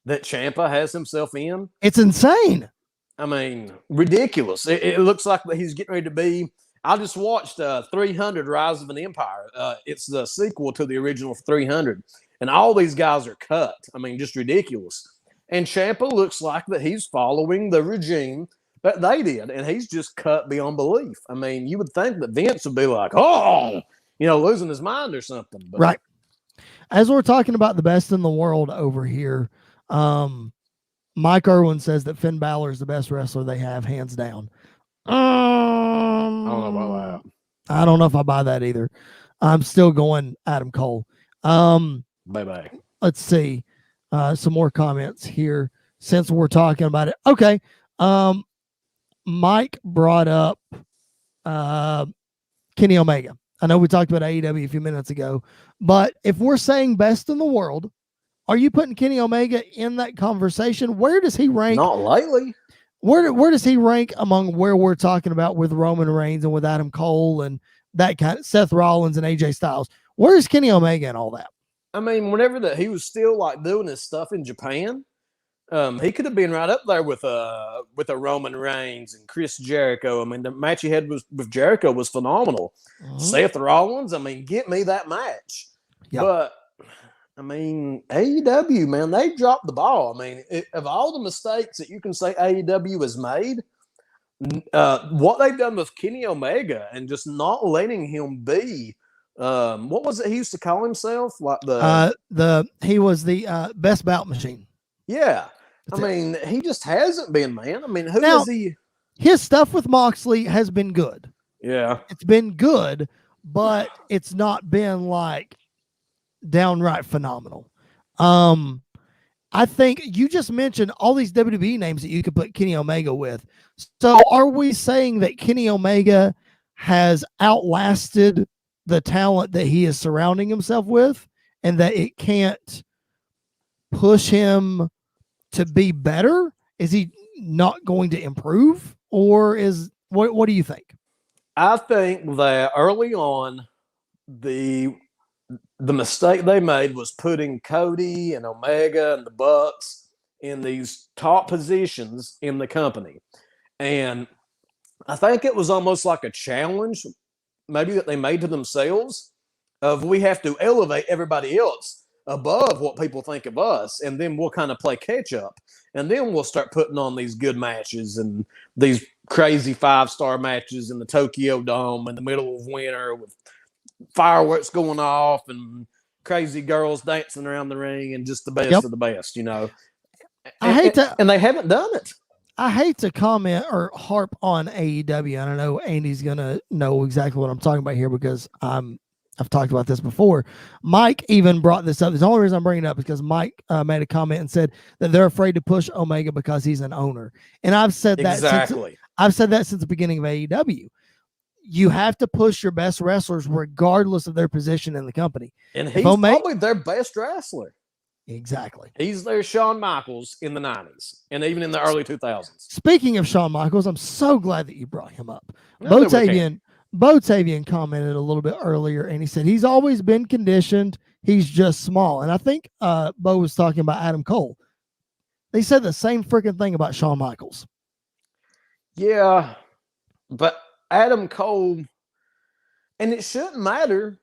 that Ciampa has himself in? It's insane. I mean, ridiculous. It looks like he's getting ready to be. I just watched 300 Rise of an Empire. It's the sequel to the original 300. And all these guys are cut. I mean, just ridiculous. And Ciampa looks like that he's following the regime that they did. And he's just cut beyond belief. I mean, you would think that Vince would be like, losing his mind or something. But. Right. As we're talking about the best in the world over here, Mike Irwin says that Finn Balor is the best wrestler they have, hands down. I don't know about that. I don't know if I buy that either. I'm still going Adam Cole. Bye-bye. Let's see. Some more comments here since we're talking about it. Okay. Mike brought up Kenny Omega. I know we talked about AEW a few minutes ago, but if we're saying best in the world, are you putting Kenny Omega in that conversation? Where does he rank? Not lately. Where does he rank among where we're talking about with Roman Reigns and with Adam Cole and that kind of Seth Rollins and AJ Styles? Where is Kenny Omega and all that? I mean, whenever he was still like doing his stuff in Japan, he could have been right up there with a Roman Reigns and Chris Jericho. I mean, the match he had with Jericho was phenomenal. Mm-hmm. Seth Rollins, I mean, get me that match. Yep. But I mean, AEW, man, they dropped the ball. I mean, of all the mistakes that you can say AEW has made, what they've done with Kenny Omega and just not letting him be, what was it he used to call himself? Like he was the best bout machine. Yeah. I mean, he just hasn't been, man. I mean, who is he? His stuff with Moxley has been good. Yeah. It's been good, but it's not been like downright phenomenal. I think you just mentioned all these WWE names that you could put Kenny Omega with. So are we saying that Kenny Omega has outlasted the talent that he is surrounding himself with and that it can't push him to be better? Is he not going to improve, or what do you think? I think that early on the mistake they made was putting Cody and Omega and the Bucks in these top positions in the company. And I think it was almost like a challenge maybe that they made to themselves of we have to elevate everybody else above what people think of us, and then we'll kind of play catch up, and then we'll start putting on these good matches and these crazy 5-star matches in the Tokyo Dome in the middle of winter with fireworks going off and crazy girls dancing around the ring and just the best of the best, you know. And they haven't done it. I hate to comment or harp on AEW. I don't know Andy's gonna know exactly what I'm talking about here because I've talked about this before. Mike even brought this up. The only reason I'm bringing it up is because Mike made a comment and said that they're afraid to push Omega because he's an owner. And I've said that since the beginning of AEW. You have to push your best wrestlers regardless of their position in the company. And he's probably their best wrestler. Exactly. He's their Shawn Michaels in the 90s and even in the early 2000s. Speaking of Shawn Michaels, I'm so glad that you brought him up. Botavian commented a little bit earlier, and he said he's always been conditioned. He's just small. And I think Bo was talking about Adam Cole. They said the same freaking thing about Shawn Michaels. Yeah, but Adam Cole, and it shouldn't matter,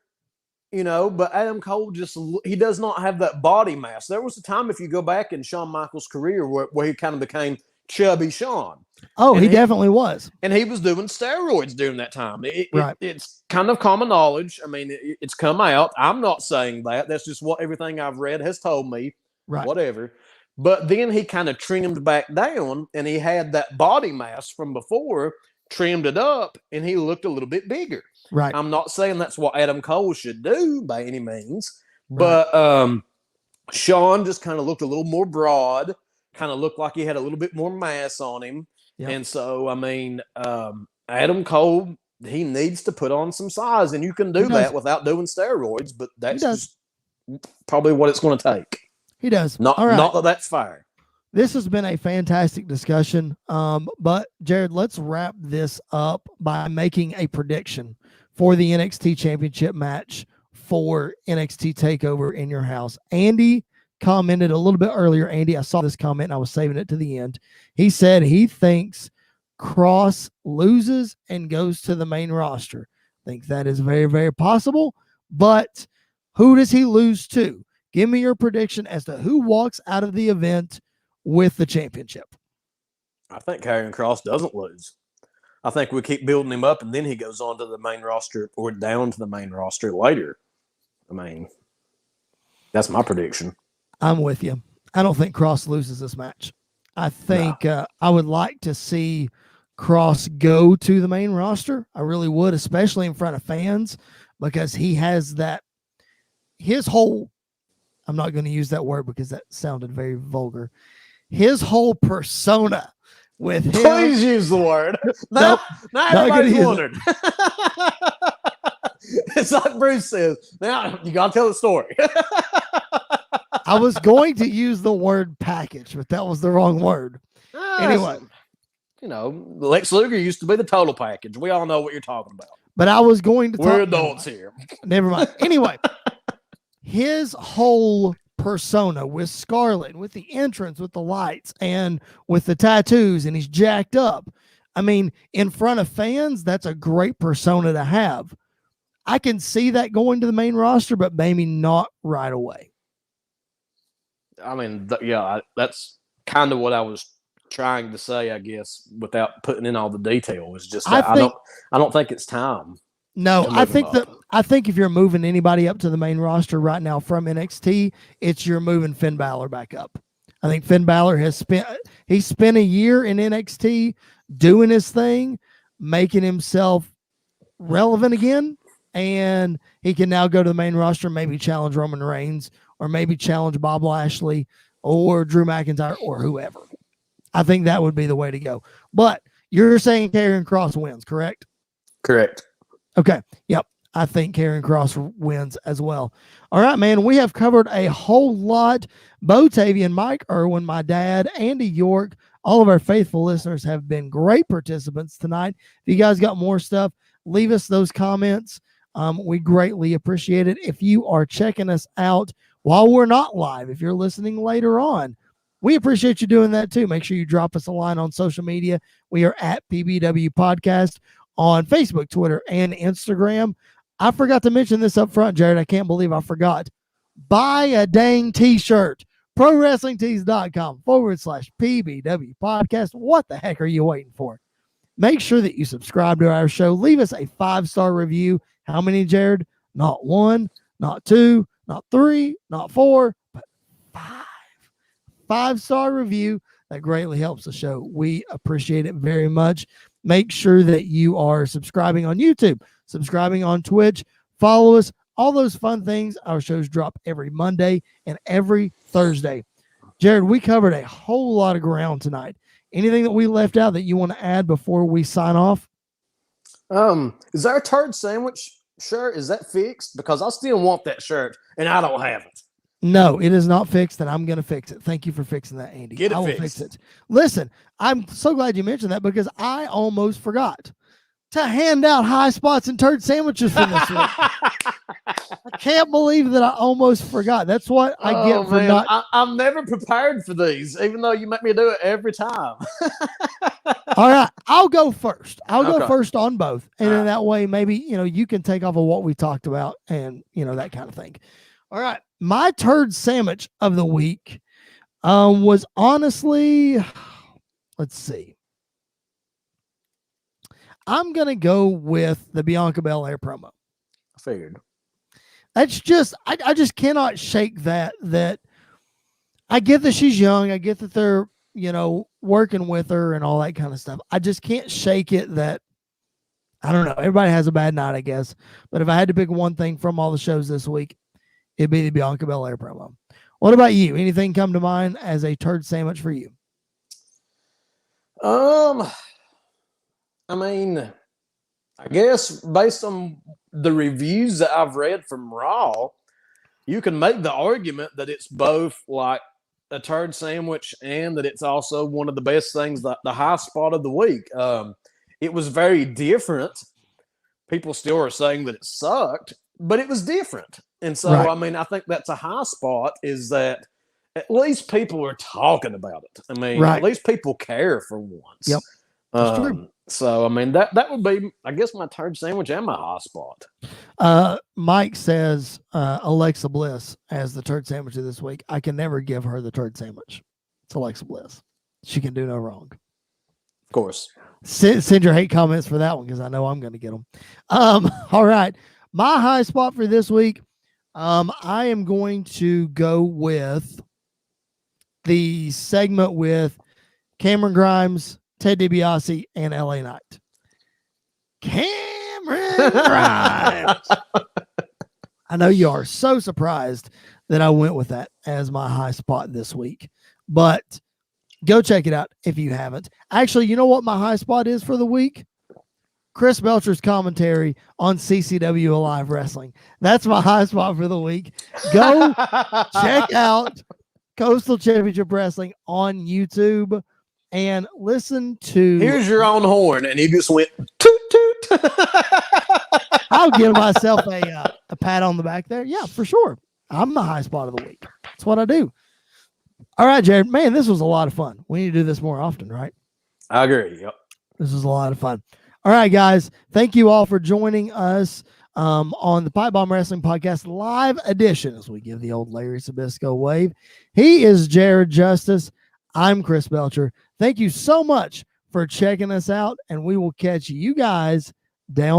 you know, but Adam Cole he does not have that body mass. There was a time, if you go back in Shawn Michaels' career, where he kind of became chubby Shawn. Oh, he definitely was. And he was doing steroids during that time. It's kind of common knowledge. I mean, it's come out. I'm not saying that. That's just what everything I've read has told me. Right. Whatever. But then he kind of trimmed back down, and he had that body mass from before, trimmed it up, and he looked a little bit bigger. Right. I'm not saying that's what Adam Cole should do by any means, but Shawn just kind of looked a little more broad, kind of looked like he had a little bit more mass on him. Yep. And so, I mean, Adam Cole, he needs to put on some size, and you can do that without doing steroids, but that's just probably what it's going to take. He does. Not that that's fair. This has been a fantastic discussion. But Jared, let's wrap this up by making a prediction for the NXT Championship match for NXT TakeOver in your house. Andy commented a little bit earlier. Andy, I saw this comment and I was saving it to the end. He said he thinks Cross loses and goes to the main roster. I think that is very, very possible. But who does he lose to? Give me your prediction as to who walks out of the event with the championship. I think Karrion Kross doesn't lose. I think we keep building him up, and then he goes on to the main roster or down to the main roster later. I mean, that's my prediction. I'm with you. I don't think Kross loses this match. I think I would like to see Kross go to the main roster. I really would, especially in front of fans, because he has that, his whole, I'm not going to use that word because that sounded very vulgar. His whole persona with him. Please use the word. Now everybody's wondered. It's like Bruce says, now you got to tell the story. I was going to use the word package, but that was the wrong word. Anyway. You know, Lex Luger used to be the total package. We all know what you're talking about. But I was going to We're adults here. Never mind. Anyway, his whole persona with Scarlett, with the entrance, with the lights, and with the tattoos, and he's jacked up. I mean, in front of fans, that's a great persona to have. I can see that going to the main roster, but maybe not right away. I mean, that's kind of what I was trying to say, I guess, without putting in all the detail. Is just that I don't think it's time. No, I think if you're moving anybody up to the main roster right now from NXT, it's you're moving Finn Balor back up. I think Finn Balor has spent a year in NXT doing his thing, making himself relevant again, and he can now go to the main roster, maybe challenge Roman Reigns, or maybe challenge Bob Lashley or Drew McIntyre or whoever. I think that would be the way to go. But you're saying Karrion Kross wins, correct? Correct. Okay. Yep. I think Karrion Kross wins as well. All right, man. We have covered a whole lot. Bo Tavian, Mike Irwin, my dad, Andy York, all of our faithful listeners have been great participants tonight. If you guys got more stuff, leave us those comments. We greatly appreciate it. If you are checking us out while we're not live, if you're listening later on, we appreciate you doing that too. Make sure you drop us a line on social media. We are at PBW Podcast on Facebook, Twitter, and Instagram. I forgot to mention this up front, Jared. I can't believe I forgot. Buy a dang t-shirt. ProWrestlingTees.com/PBW Podcast. What the heck are you waiting for? Make sure that you subscribe to our show. Leave us a 5-star review. How many, Jared? Not 1, not 2, not 3, not 4, but 5. 5-star review. That greatly helps the show. We appreciate it very much. Make sure that you are subscribing on YouTube, subscribing on Twitch, follow us, all those fun things. Our shows drop every Monday and every Thursday. Jared, we covered a whole lot of ground tonight. Anything that we left out that you want to add before we sign off? Is our turd sandwich shirt, is that fixed? Because I still want that shirt and I don't have it. No, it is not fixed, and I'm going to fix it. Thank you for fixing that, Andy. I will fix it. Listen, I'm so glad you mentioned that because I almost forgot to hand out high spots and turd sandwiches for this week. I can't believe that I almost forgot. That's what I get for not. I'm never prepared for these, even though you make me do it every time. All right, I'll go first. I'll go first on both, and then that way maybe you can take off of what we talked about and that kind of thing. All right. My turd sandwich of the week was honestly, let's see. I'm going to go with the Bianca Belair promo. I figured. That's just, I just cannot shake that I get that she's young. I get that they're, working with her and all that kind of stuff, I just can't shake it that, I don't know, everybody has a bad night, I guess. But if I had to pick one thing from all the shows this week, it'd be the Bianca Belair promo. What about you? Anything come to mind as a turd sandwich for you? I mean, I guess based on the reviews that I've read from Raw, you can make the argument that it's both like a turd sandwich and that it's also one of the best things, the high spot of the week. It was very different. People still are saying that it sucked, but it was different. And so, right. I mean, I think that's a high spot, is that at least people are talking about it. I mean, right. At least people care for once. Yep. That's true. So, I mean, that would be, I guess, my turd sandwich and my high spot. Mike says Alexa Bliss as the turd sandwich of this week. I can never give her the turd sandwich. It's Alexa Bliss. She can do no wrong. Of course. Send your hate comments for that one, because I know I'm going to get them. All right. My high spot for this week, I am going to go with the segment with Cameron Grimes, Ted DiBiase, and LA Knight. Cameron Grimes. I know you are so surprised that I went with that as my high spot this week, but go check it out if you haven't. Actually, you know what my high spot is for the week? Chris Belcher's commentary on CCW Alive Wrestling. That's my high spot for the week. Go check out Coastal Championship Wrestling on YouTube and listen to. Here's your own horn, and he just went toot toot. I'll give myself a pat on the back there. Yeah, for sure. I'm the high spot of the week. That's what I do. All right, Jared. Man, this was a lot of fun. We need to do this more often, right? I agree. Yep. This was a lot of fun. All right, guys. Thank you all for joining us on the Pipe Bomb Wrestling Podcast live edition as we give the old Larry Sabisco wave. He is Jared Justice. I'm Chris Belcher. Thank you so much for checking us out, and we will catch you guys down